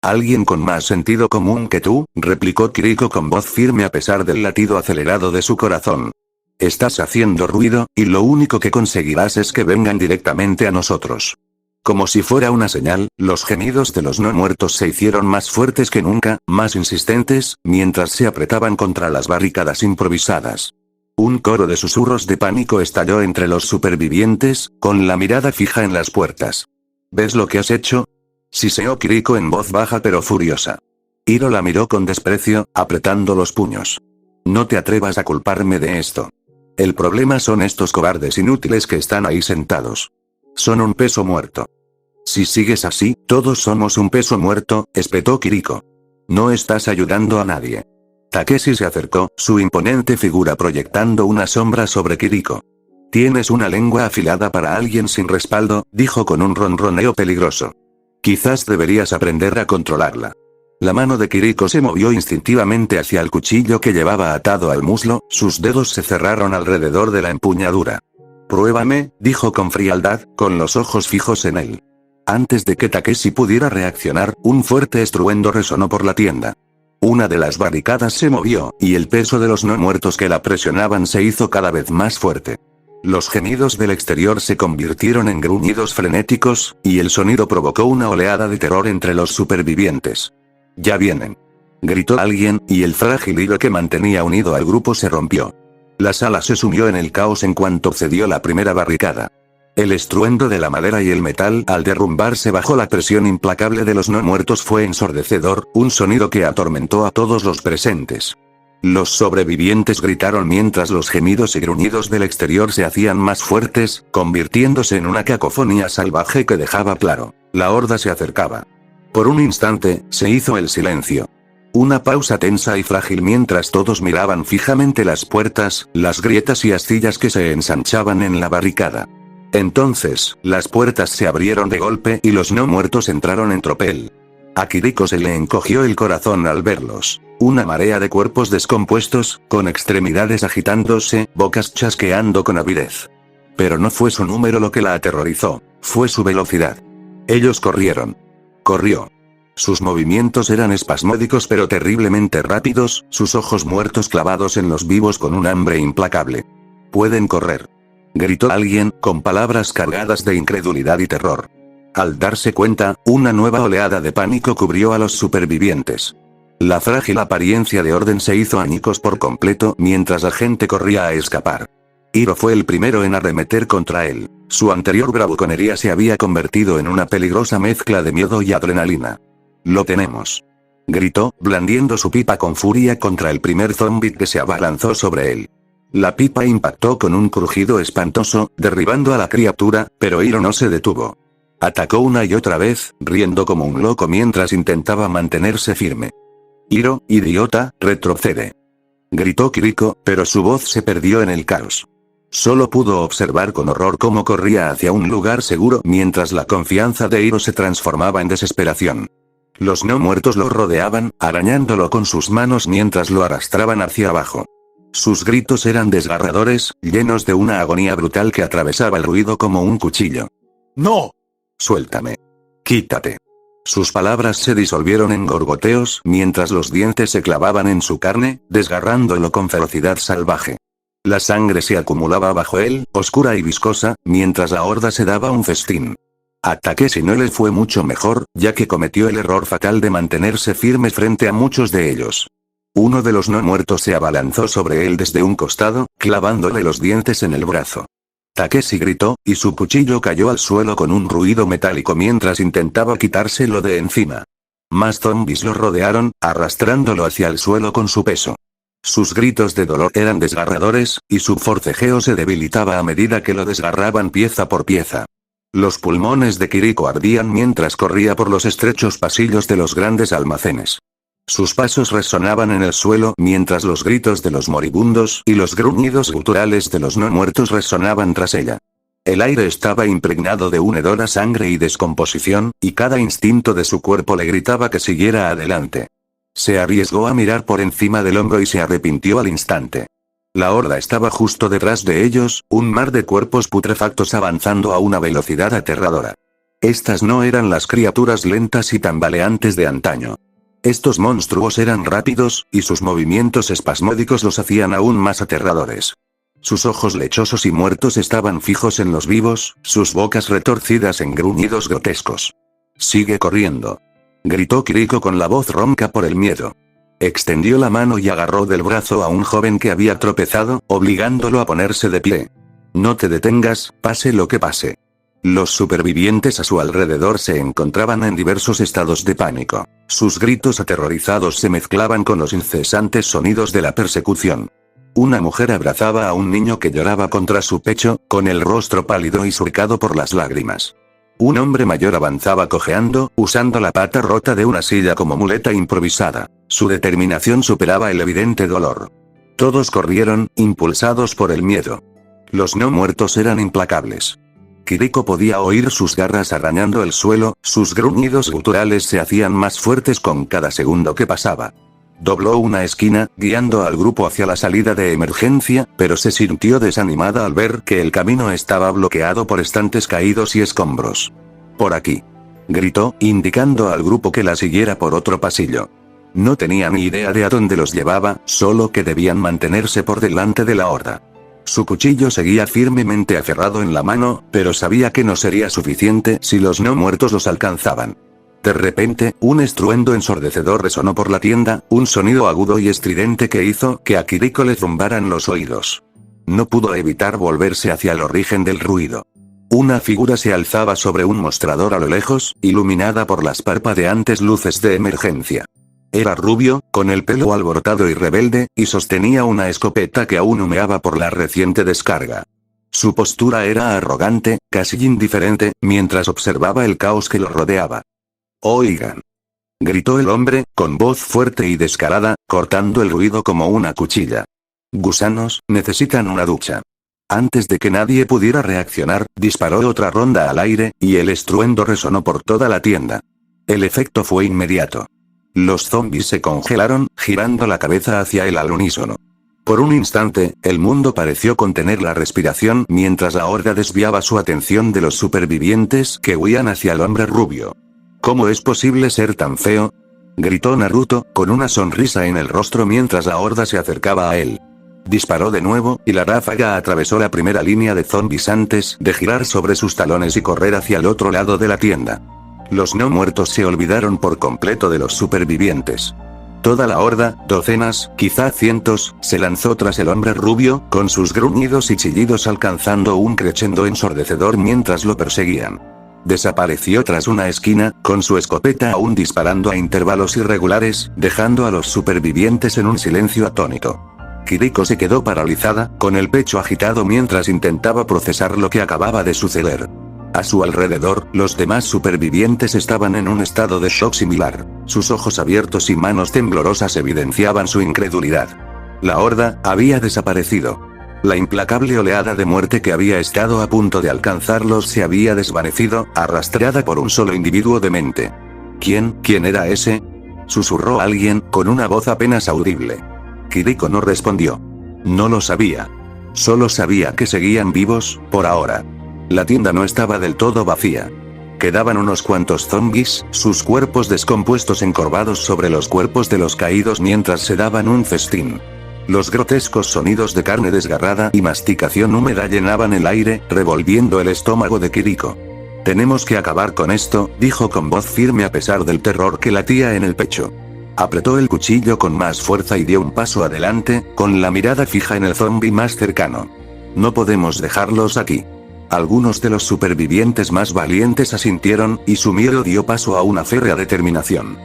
Alguien con más sentido común que tú, replicó Kiriko con voz firme a pesar del latido acelerado de su corazón. Estás haciendo ruido, y lo único que conseguirás es que vengan directamente a nosotros. Como si fuera una señal, los gemidos de los no muertos se hicieron más fuertes que nunca, más insistentes, mientras se apretaban contra las barricadas improvisadas. Un coro de susurros de pánico estalló entre los supervivientes, con la mirada fija en las puertas. ¿Ves lo que has hecho? Siseó Kiriko en voz baja pero furiosa. Hiro la miró con desprecio, apretando los puños. No te atrevas a culparme de esto. El problema son estos cobardes inútiles que están ahí sentados. Son un peso muerto. Si sigues así, todos somos un peso muerto, espetó Kiriko. No estás ayudando a nadie. Takeshi se acercó, su imponente figura proyectando una sombra sobre Kiriko. Tienes una lengua afilada para alguien sin respaldo, dijo con un ronroneo peligroso. Quizás deberías aprender a controlarla. La mano de Kiriko se movió instintivamente hacia el cuchillo que llevaba atado al muslo, sus dedos se cerraron alrededor de la empuñadura. Pruébame, dijo con frialdad, con los ojos fijos en él. Antes de que Takeshi pudiera reaccionar, un fuerte estruendo resonó por la tienda. Una de las barricadas se movió, y el peso de los no muertos que la presionaban se hizo cada vez más fuerte. Los gemidos del exterior se convirtieron en gruñidos frenéticos, y el sonido provocó una oleada de terror entre los supervivientes. «Ya vienen», gritó alguien, y el frágil hilo que mantenía unido al grupo se rompió. La sala se sumió en el caos en cuanto cedió la primera barricada. El estruendo de la madera y el metal al derrumbarse bajo la presión implacable de los no muertos fue ensordecedor, un sonido que atormentó a todos los presentes. Los sobrevivientes gritaron mientras los gemidos y gruñidos del exterior se hacían más fuertes, convirtiéndose en una cacofonía salvaje que dejaba claro: la horda se acercaba. Por un instante, se hizo el silencio. Una pausa tensa y frágil mientras todos miraban fijamente las puertas, las grietas y astillas que se ensanchaban en la barricada. Entonces, las puertas se abrieron de golpe y los no muertos entraron en tropel. A Kiriko se le encogió el corazón al verlos. Una marea de cuerpos descompuestos, con extremidades agitándose, bocas chasqueando con avidez. Pero no fue su número lo que la aterrorizó, fue su velocidad. Ellos corrieron. Corrió. Sus movimientos eran espasmódicos pero terriblemente rápidos, sus ojos muertos clavados en los vivos con un hambre implacable. «Pueden correr», gritó alguien, con palabras cargadas de incredulidad y terror. Al darse cuenta, una nueva oleada de pánico cubrió a los supervivientes. La frágil apariencia de orden se hizo añicos por completo mientras la gente corría a escapar. Hiro fue el primero en arremeter contra él. Su anterior bravuconería se había convertido en una peligrosa mezcla de miedo y adrenalina. «Lo tenemos», gritó, blandiendo su pipa con furia contra el primer zombi que se abalanzó sobre él. La pipa impactó con un crujido espantoso, derribando a la criatura, pero Hiro no se detuvo. Atacó una y otra vez, riendo como un loco mientras intentaba mantenerse firme. «Hiro, idiota, retrocede», gritó Kiriko, pero su voz se perdió en el caos. Solo pudo observar con horror cómo corría hacia un lugar seguro mientras la confianza de Hiro se transformaba en desesperación. Los no muertos lo rodeaban, arañándolo con sus manos mientras lo arrastraban hacia abajo. Sus gritos eran desgarradores, llenos de una agonía brutal que atravesaba el ruido como un cuchillo. «¡No! Suéltame. Quítate». Sus palabras se disolvieron en gorgoteos mientras los dientes se clavaban en su carne, desgarrándolo con ferocidad salvaje. La sangre se acumulaba bajo él, oscura y viscosa, mientras la horda se daba un festín. A Takeshi no le fue mucho mejor, ya que cometió el error fatal de mantenerse firme frente a muchos de ellos. Uno de los no muertos se abalanzó sobre él desde un costado, clavándole los dientes en el brazo. Takeshi gritó, y su cuchillo cayó al suelo con un ruido metálico mientras intentaba quitárselo de encima. Más zombies lo rodearon, arrastrándolo hacia el suelo con su peso. Sus gritos de dolor eran desgarradores, y su forcejeo se debilitaba a medida que lo desgarraban pieza por pieza. Los pulmones de Kiriko ardían mientras corría por los estrechos pasillos de los grandes almacenes. Sus pasos resonaban en el suelo mientras los gritos de los moribundos y los gruñidos guturales de los no muertos resonaban tras ella. El aire estaba impregnado de un hedor a sangre y descomposición, y cada instinto de su cuerpo le gritaba que siguiera adelante. Se arriesgó a mirar por encima del hombro y se arrepintió al instante. La horda estaba justo detrás de ellos, un mar de cuerpos putrefactos avanzando a una velocidad aterradora. Estas no eran las criaturas lentas y tambaleantes de antaño. Estos monstruos eran rápidos, y sus movimientos espasmódicos los hacían aún más aterradores. Sus ojos lechosos y muertos estaban fijos en los vivos, sus bocas retorcidas en gruñidos grotescos. «Sigue corriendo», gritó Kiriko con la voz ronca por el miedo. Extendió la mano y agarró del brazo a un joven que había tropezado, obligándolo a ponerse de pie. «No te detengas, pase lo que pase». Los supervivientes a su alrededor se encontraban en diversos estados de pánico. Sus gritos aterrorizados se mezclaban con los incesantes sonidos de la persecución. Una mujer abrazaba a un niño que lloraba contra su pecho, con el rostro pálido y surcado por las lágrimas. Un hombre mayor avanzaba cojeando, usando la pata rota de una silla como muleta improvisada. Su determinación superaba el evidente dolor. Todos corrieron, impulsados por el miedo. Los no muertos eran implacables. Kiriko podía oír sus garras arañando el suelo, sus gruñidos guturales se hacían más fuertes con cada segundo que pasaba. Dobló una esquina, guiando al grupo hacia la salida de emergencia, pero se sintió desanimada al ver que el camino estaba bloqueado por estantes caídos y escombros. «Por aquí», gritó, indicando al grupo que la siguiera por otro pasillo. No tenía ni idea de a dónde los llevaba, solo que debían mantenerse por delante de la horda. Su cuchillo seguía firmemente aferrado en la mano, pero sabía que no sería suficiente si los no muertos los alcanzaban. De repente, un estruendo ensordecedor resonó por la tienda, un sonido agudo y estridente que hizo que a Kiriko le zumbaran los oídos. No pudo evitar volverse hacia el origen del ruido. Una figura se alzaba sobre un mostrador a lo lejos, iluminada por las parpadeantes luces de emergencia. Era rubio, con el pelo alborotado y rebelde, y sostenía una escopeta que aún humeaba por la reciente descarga. Su postura era arrogante, casi indiferente, mientras observaba el caos que lo rodeaba. «Oigan», gritó el hombre, con voz fuerte y descarada, cortando el ruido como una cuchilla. «Gusanos, necesitan una ducha». Antes de que nadie pudiera reaccionar, disparó otra ronda al aire, y el estruendo resonó por toda la tienda. El efecto fue inmediato. Los zombies se congelaron, girando la cabeza hacia él al unísono. Por un instante, el mundo pareció contener la respiración mientras la horda desviaba su atención de los supervivientes que huían hacia el hombre rubio. «¿Cómo es posible ser tan feo?», gritó Naruto, con una sonrisa en el rostro mientras la horda se acercaba a él. Disparó de nuevo, y la ráfaga atravesó la primera línea de zombies antes de girar sobre sus talones y correr hacia el otro lado de la tienda. Los no muertos se olvidaron por completo de los supervivientes. Toda la horda, docenas, quizá cientos, se lanzó tras el hombre rubio, con sus gruñidos y chillidos alcanzando un crescendo ensordecedor mientras lo perseguían. Desapareció tras una esquina, con su escopeta aún disparando a intervalos irregulares, dejando a los supervivientes en un silencio atónito. Kiriko se quedó paralizada, con el pecho agitado mientras intentaba procesar lo que acababa de suceder. A su alrededor, los demás supervivientes estaban en un estado de shock similar. Sus ojos abiertos y manos temblorosas evidenciaban su incredulidad. La horda había desaparecido. La implacable oleada de muerte que había estado a punto de alcanzarlos se había desvanecido, arrastrada por un solo individuo demente. ¿Quién era ese?, susurró alguien, con una voz apenas audible. Kiriko no respondió. No lo sabía. Solo sabía que seguían vivos, por ahora. La tienda no estaba del todo vacía. Quedaban unos cuantos zombies, sus cuerpos descompuestos encorvados sobre los cuerpos de los caídos mientras se daban un festín. Los grotescos sonidos de carne desgarrada y masticación húmeda llenaban el aire, revolviendo el estómago de Kiriko. «Tenemos que acabar con esto», dijo con voz firme a pesar del terror que latía en el pecho. Apretó el cuchillo con más fuerza y dio un paso adelante, con la mirada fija en el zombi más cercano. «No podemos dejarlos aquí». Algunos de los supervivientes más valientes asintieron, y su miedo dio paso a una férrea determinación.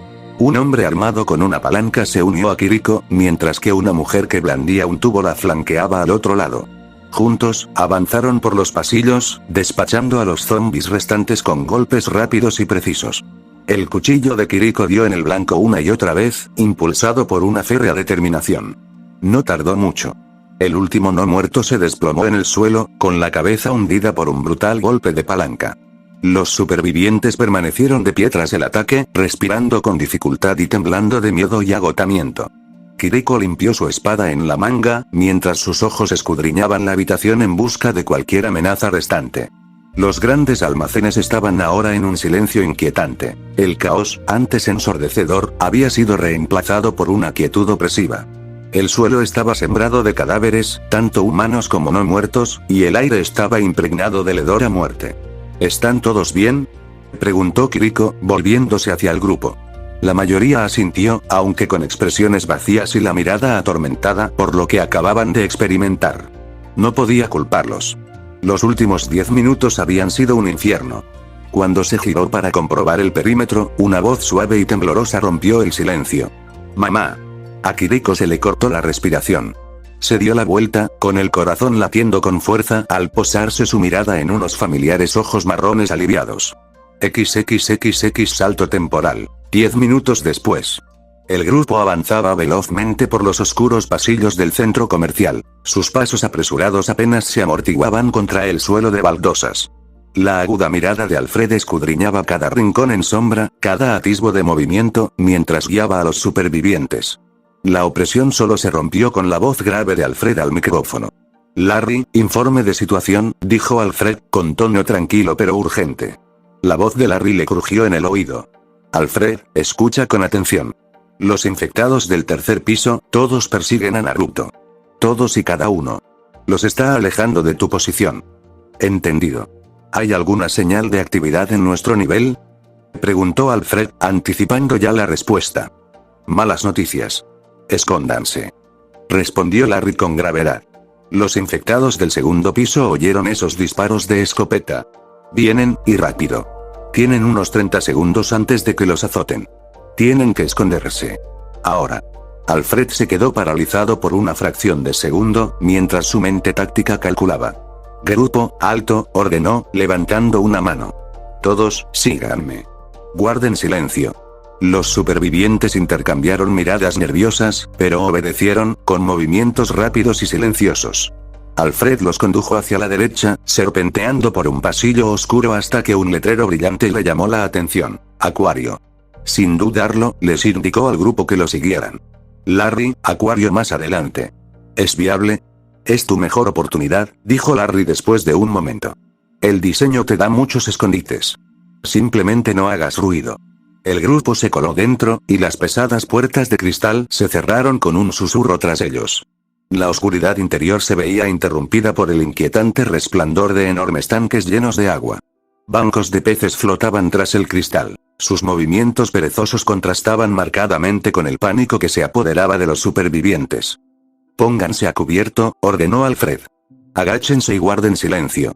Un hombre armado con una palanca se unió a Kiriko, mientras que una mujer que blandía un tubo la flanqueaba al otro lado. Juntos, avanzaron por los pasillos, despachando a los zombies restantes con golpes rápidos y precisos. El cuchillo de Kiriko dio en el blanco una y otra vez, impulsado por una férrea determinación. No tardó mucho. El último no muerto se desplomó en el suelo, con la cabeza hundida por un brutal golpe de palanca. Los supervivientes permanecieron de pie tras el ataque, respirando con dificultad y temblando de miedo y agotamiento. Kiriko limpió su espada en la manga, mientras sus ojos escudriñaban la habitación en busca de cualquier amenaza restante. Los grandes almacenes estaban ahora en un silencio inquietante. El caos, antes ensordecedor, había sido reemplazado por una quietud opresiva. El suelo estaba sembrado de cadáveres, tanto humanos como no muertos, y el aire estaba impregnado del hedor a muerte. ¿Están todos bien?, preguntó Kiriko, volviéndose hacia el grupo. La mayoría asintió, aunque con expresiones vacías y la mirada atormentada por lo que acababan de experimentar. No podía culparlos. Los últimos 10 minutos habían sido un infierno. Cuando se giró para comprobar el perímetro, una voz suave y temblorosa rompió el silencio. «Mamá». A Kiriko se le cortó la respiración. Se dio la vuelta, con el corazón latiendo con fuerza, al posarse su mirada en unos familiares ojos marrones aliviados. XXXX salto temporal. 10 minutos después. El grupo avanzaba velozmente por los oscuros pasillos del centro comercial. Sus pasos apresurados apenas se amortiguaban contra el suelo de baldosas. La aguda mirada de Alfred escudriñaba cada rincón en sombra, cada atisbo de movimiento, mientras guiaba a los supervivientes. La opresión solo se rompió con la voz grave de Alfred al micrófono. «Larry, informe de situación», dijo Alfred, con tono tranquilo pero urgente. La voz de Larry le crujió en el oído. «Alfred, escucha con atención. Los infectados del tercer piso, todos persiguen a Naruto. Todos y cada uno. Los está alejando de tu posición». «Entendido. ¿Hay alguna señal de actividad en nuestro nivel?», preguntó Alfred, anticipando ya la respuesta. «Malas noticias. Escóndanse», respondió Larry con gravedad. Los infectados del segundo piso oyeron esos disparos de escopeta. «Vienen, y rápido. Tienen unos 30 segundos antes de que los azoten. Tienen que esconderse. Ahora». Alfred se quedó paralizado por una fracción de segundo, mientras su mente táctica calculaba. «Grupo, alto», ordenó, levantando una mano. «Todos, síganme. Guarden silencio». Los supervivientes intercambiaron miradas nerviosas, pero obedecieron, con movimientos rápidos y silenciosos. Alfred los condujo hacia la derecha, serpenteando por un pasillo oscuro hasta que un letrero brillante le llamó la atención: «Acuario». Sin dudarlo, les indicó al grupo que lo siguieran. «Larry, Acuario más adelante. ¿Es viable?». «Es tu mejor oportunidad», dijo Larry después de un momento. «El diseño te da muchos escondites. Simplemente no hagas ruido». El grupo se coló dentro, y las pesadas puertas de cristal se cerraron con un susurro tras ellos. La oscuridad interior se veía interrumpida por el inquietante resplandor de enormes tanques llenos de agua. Bancos de peces flotaban tras el cristal. Sus movimientos perezosos contrastaban marcadamente con el pánico que se apoderaba de los supervivientes. «Pónganse a cubierto», ordenó Alfred. «Agáchense y guarden silencio».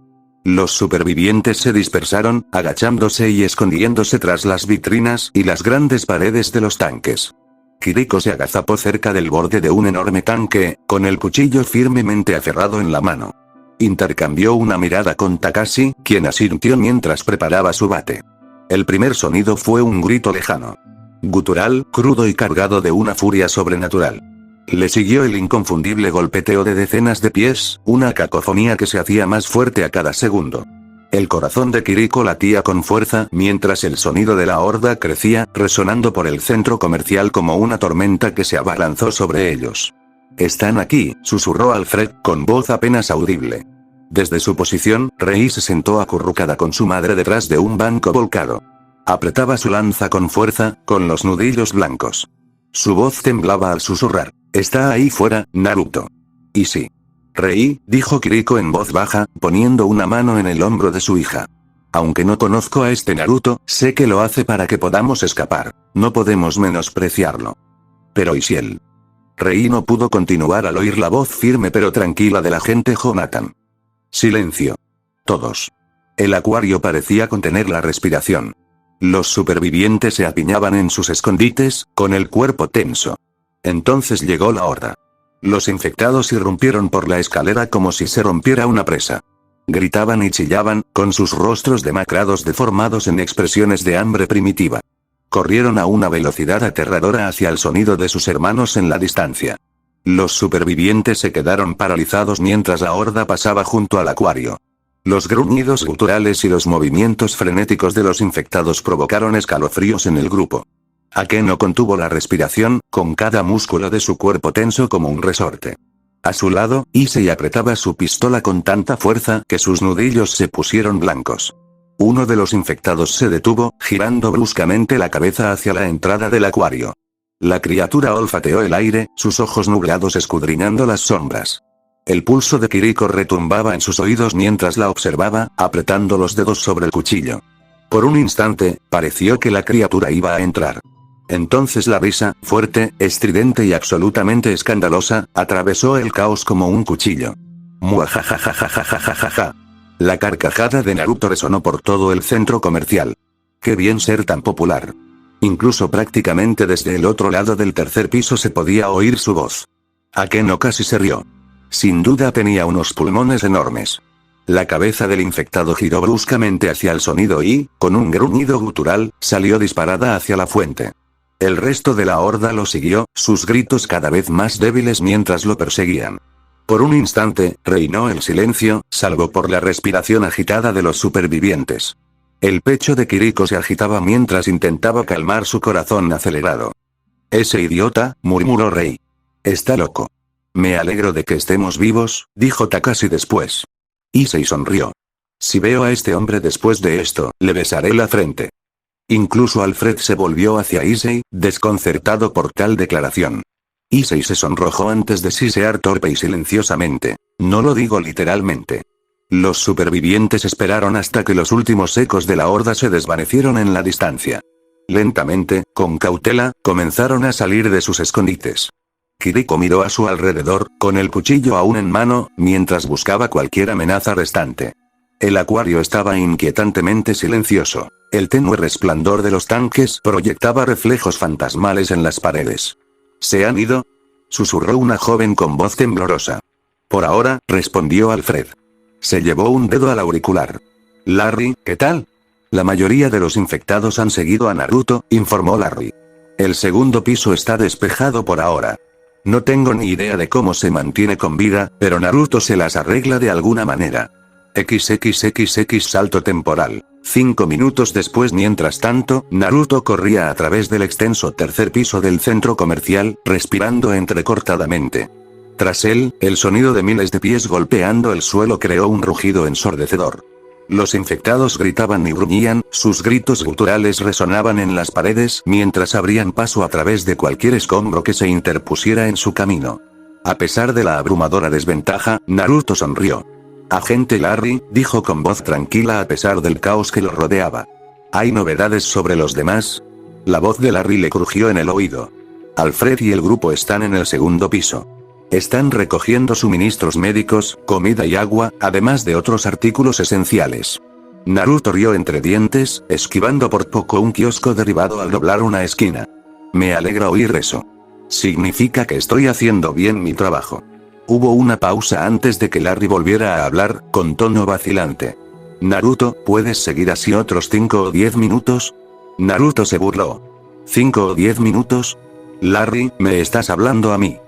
Los supervivientes se dispersaron, agachándose y escondiéndose tras las vitrinas y las grandes paredes de los tanques. Kiriko se agazapó cerca del borde de un enorme tanque, con el cuchillo firmemente aferrado en la mano. Intercambió una mirada con Takashi, quien asintió mientras preparaba su bate. El primer sonido fue un grito lejano. Gutural, crudo y cargado de una furia sobrenatural. Le siguió el inconfundible golpeteo de decenas de pies, una cacofonía que se hacía más fuerte a cada segundo. El corazón de Kiriko latía con fuerza mientras el sonido de la horda crecía, resonando por el centro comercial como una tormenta que se abalanzó sobre ellos. «Están aquí», susurró Alfred, con voz apenas audible. Desde su posición, Rei se sentó acurrucada con su madre detrás de un banco volcado. Apretaba su lanza con fuerza, con los nudillos blancos. Su voz temblaba al susurrar: «Está ahí fuera, Naruto». «¿Y sí?». «Rei», dijo Kiriko en voz baja, poniendo una mano en el hombro de su hija. «Aunque no conozco a este Naruto, sé que lo hace para que podamos escapar. No podemos menospreciarlo». «Pero ¿y si él?». Rei no pudo continuar al oír la voz firme pero tranquila del agente Jonathan. Silencio. Todos. El acuario parecía contener la respiración. Los supervivientes se apiñaban en sus escondites, con el cuerpo tenso. Entonces llegó la horda. Los infectados irrumpieron por la escalera como si se rompiera una presa. Gritaban y chillaban, con sus rostros demacrados deformados en expresiones de hambre primitiva. Corrieron a una velocidad aterradora hacia el sonido de sus hermanos en la distancia. Los supervivientes se quedaron paralizados mientras la horda pasaba junto al acuario. Los gruñidos guturales y los movimientos frenéticos de los infectados provocaron escalofríos en el grupo. Akeno contuvo la respiración, con cada músculo de su cuerpo tenso como un resorte. A su lado, Issei apretaba su pistola con tanta fuerza que sus nudillos se pusieron blancos. Uno de los infectados se detuvo, girando bruscamente la cabeza hacia la entrada del acuario. La criatura olfateó el aire, sus ojos nublados escudriñando las sombras. El pulso de Kiriko retumbaba en sus oídos mientras la observaba, apretando los dedos sobre el cuchillo. Por un instante, pareció que la criatura iba a entrar. Entonces la risa, fuerte, estridente y absolutamente escandalosa, atravesó el caos como un cuchillo. Muajajajajajajajaja. La carcajada de Naruto resonó por todo el centro comercial. Qué bien ser tan popular. Incluso prácticamente desde el otro lado del tercer piso se podía oír su voz. Akeno casi se rió. Sin duda tenía unos pulmones enormes. La cabeza del infectado giró bruscamente hacia el sonido y, con un gruñido gutural, salió disparada hacia la fuente. El resto de la horda lo siguió, sus gritos cada vez más débiles mientras lo perseguían. Por un instante, reinó el silencio, salvo por la respiración agitada de los supervivientes. El pecho de Kiriko se agitaba mientras intentaba calmar su corazón acelerado. Ese idiota, murmuró Rei. Está loco. Me alegro de que estemos vivos, dijo Takashi después. Issei sonrió. Si veo a este hombre después de esto, le besaré la frente. Incluso Alfred se volvió hacia Issei, desconcertado por tal declaración. Issei se sonrojó antes de sisear torpe y silenciosamente. No lo digo literalmente. Los supervivientes esperaron hasta que los últimos ecos de la horda se desvanecieron en la distancia. Lentamente, con cautela, comenzaron a salir de sus escondites. Kiriko miró a su alrededor, con el cuchillo aún en mano, mientras buscaba cualquier amenaza restante. El acuario estaba inquietantemente silencioso. El tenue resplandor de los tanques proyectaba reflejos fantasmales en las paredes. ¿Se han ido?, susurró una joven con voz temblorosa. Por ahora, respondió Alfred. Se llevó un dedo al auricular. Larry, ¿qué tal? La mayoría de los infectados han seguido a Naruto, informó Larry. El segundo piso está despejado por ahora. No tengo ni idea de cómo se mantiene con vida, pero Naruto se las arregla de alguna manera. XXXX salto temporal. 5 minutos después. Mientras tanto, Naruto corría a través del extenso tercer piso del centro comercial, respirando entrecortadamente. Tras él, el sonido de miles de pies golpeando el suelo creó un rugido ensordecedor. Los infectados gritaban y gruñían, sus gritos guturales resonaban en las paredes mientras abrían paso a través de cualquier escombro que se interpusiera en su camino. A pesar de la abrumadora desventaja, Naruto sonrió. Agente Larry, dijo con voz tranquila a pesar del caos que lo rodeaba. ¿Hay novedades sobre los demás? La voz de Larry le crujió en el oído. Alfred y el grupo están en el segundo piso. Están recogiendo suministros médicos, comida y agua, además de otros artículos esenciales. Naruto rió entre dientes, esquivando por poco un kiosco derribado al doblar una esquina. Me alegra oír eso. Significa que estoy haciendo bien mi trabajo. Hubo una pausa antes de que Larry volviera a hablar, con tono vacilante. Naruto, ¿puedes seguir así otros 5 o 10 minutos? Naruto se burló. ¿5 o 10 minutos? Larry, ¿me estás hablando a mí?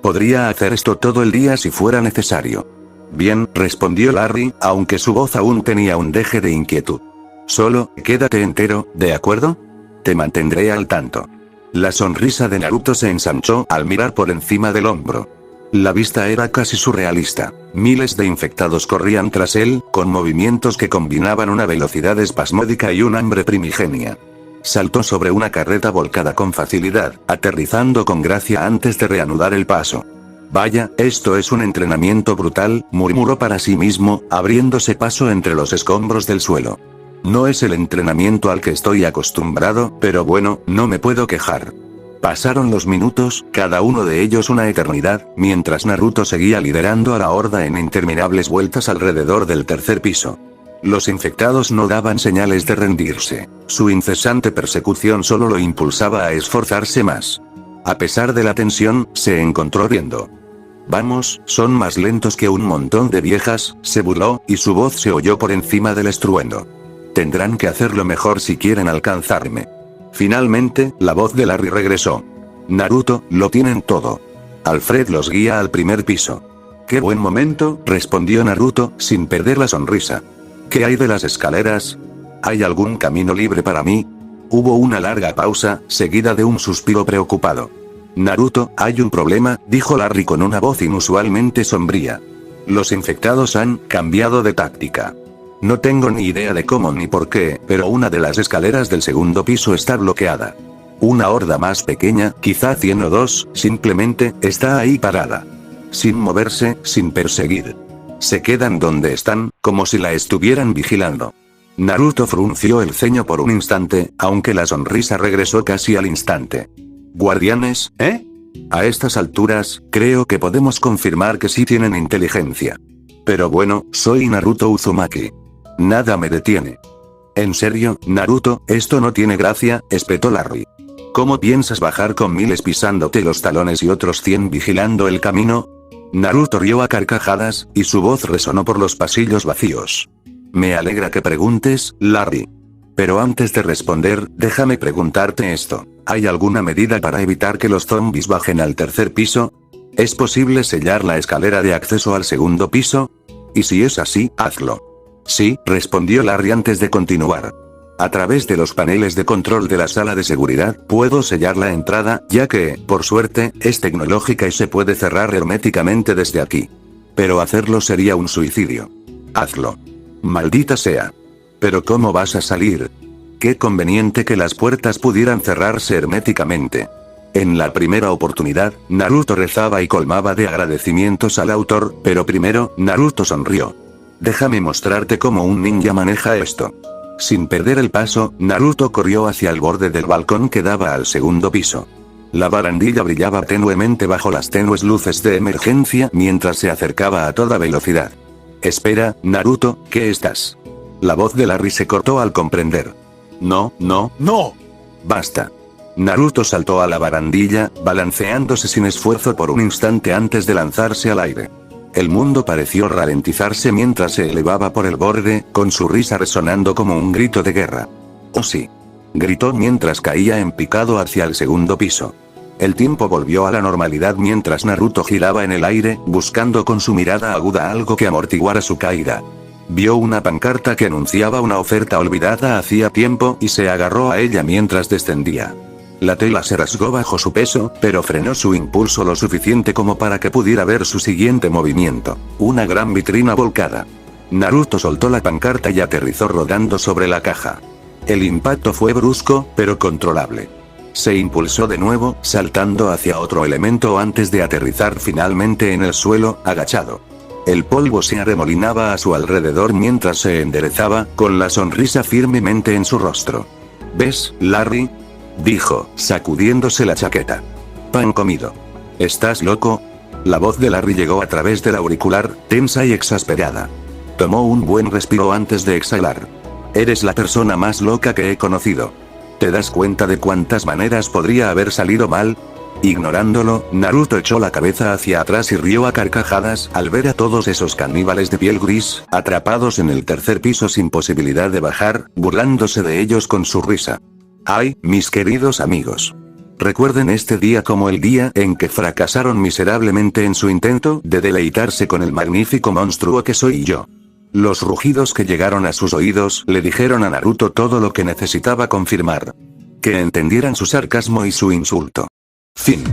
Podría hacer esto todo el día si fuera necesario. Bien, respondió Larry, aunque su voz aún tenía un deje de inquietud. Solo, quédate entero, ¿de acuerdo? Te mantendré al tanto. La sonrisa de Naruto se ensanchó al mirar por encima del hombro. La vista era casi surrealista. Miles de infectados corrían tras él, con movimientos que combinaban una velocidad espasmódica y un hambre primigenia. Saltó sobre una carreta volcada con facilidad, aterrizando con gracia antes de reanudar el paso. Vaya, esto es un entrenamiento brutal, murmuró para sí mismo, abriéndose paso entre los escombros del suelo. No es el entrenamiento al que estoy acostumbrado, pero bueno, no me puedo quejar. Pasaron los minutos, cada uno de ellos una eternidad, mientras Naruto seguía liderando a la horda en interminables vueltas alrededor del tercer piso. Los infectados no daban señales de rendirse. Su incesante persecución solo lo impulsaba a esforzarse más. A pesar de la tensión, se encontró riendo. Vamos, son más lentos que un montón de viejas, se burló, y su voz se oyó por encima del estruendo. Tendrán que hacerlo mejor si quieren alcanzarme. Finalmente, la voz de Larry regresó. Naruto, lo tienen todo. Alfred los guía al primer piso. ¡Qué buen momento!, respondió Naruto, sin perder la sonrisa. ¿Qué hay de las escaleras? ¿Hay algún camino libre para mí? Hubo una larga pausa, seguida de un suspiro preocupado. Naruto, hay un problema, dijo Larry con una voz inusualmente sombría. Los infectados han cambiado de táctica. No tengo ni idea de cómo ni por qué, pero una de las escaleras del segundo piso está bloqueada. Una horda más pequeña, quizá 100 o 2, simplemente, está ahí parada. Sin moverse, sin perseguir. Se quedan donde están, como si la estuvieran vigilando. Naruto frunció el ceño por un instante, aunque la sonrisa regresó casi al instante. ¿Guardianes, eh? A estas alturas, creo que podemos confirmar que sí tienen inteligencia. Pero bueno, soy Naruto Uzumaki. Nada me detiene. ¿En serio, Naruto, esto no tiene gracia?, espetó Larry. ¿Cómo piensas bajar con miles pisándote los talones y otros 100 vigilando el camino? Naruto rió a carcajadas, y su voz resonó por los pasillos vacíos. Me alegra que preguntes, Larry. Pero antes de responder, déjame preguntarte esto. ¿Hay alguna medida para evitar que los zombies bajen al tercer piso? ¿Es posible sellar la escalera de acceso al segundo piso? Y si es así, hazlo. Sí, respondió Larry antes de continuar. A través de los paneles de control de la sala de seguridad, puedo sellar la entrada, ya que, por suerte, es tecnológica y se puede cerrar herméticamente desde aquí. Pero hacerlo sería un suicidio. Hazlo. Maldita sea. Pero ¿cómo vas a salir? Qué conveniente que las puertas pudieran cerrarse herméticamente. En la primera oportunidad, Naruto rezaba y colmaba de agradecimientos al autor, pero primero, Naruto sonrió. Déjame mostrarte cómo un ninja maneja esto. Sin perder el paso, Naruto corrió hacia el borde del balcón que daba al segundo piso. La barandilla brillaba tenuemente bajo las tenues luces de emergencia mientras se acercaba a toda velocidad. Espera, Naruto, ¿qué estás? La voz de Larry se cortó al comprender. No. Basta. Naruto saltó a la barandilla, balanceándose sin esfuerzo por un instante antes de lanzarse al aire. El mundo pareció ralentizarse mientras se elevaba por el borde, con su risa resonando como un grito de guerra. ¡Oh sí! Gritó mientras caía en picado hacia el segundo piso. El tiempo volvió a la normalidad mientras Naruto giraba en el aire, buscando con su mirada aguda algo que amortiguara su caída. Vio una pancarta que anunciaba una oferta olvidada hacía tiempo y se agarró a ella mientras descendía. La tela se rasgó bajo su peso, pero frenó su impulso lo suficiente como para que pudiera ver su siguiente movimiento. Una gran vitrina volcada. Naruto soltó la pancarta y aterrizó rodando sobre la caja. El impacto fue brusco, pero controlable. Se impulsó de nuevo, saltando hacia otro elemento antes de aterrizar finalmente en el suelo, agachado. El polvo se arremolinaba a su alrededor mientras se enderezaba, con la sonrisa firmemente en su rostro. ¿Ves, Larry?, dijo, sacudiéndose la chaqueta. Pan comido. ¿Estás loco? La voz de Larry llegó a través del auricular, tensa y exasperada. Tomó un buen respiro antes de exhalar. Eres la persona más loca que he conocido. ¿Te das cuenta de cuántas maneras podría haber salido mal? Ignorándolo, Naruto echó la cabeza hacia atrás y rió a carcajadas al ver a todos esos caníbales de piel gris, atrapados en el tercer piso sin posibilidad de bajar, burlándose de ellos con su risa. ¡Ay, mis queridos amigos! Recuerden este día como el día en que fracasaron miserablemente en su intento de deleitarse con el magnífico monstruo que soy yo. Los rugidos que llegaron a sus oídos le dijeron a Naruto todo lo que necesitaba confirmar. Que entendieran su sarcasmo y su insulto. Fin.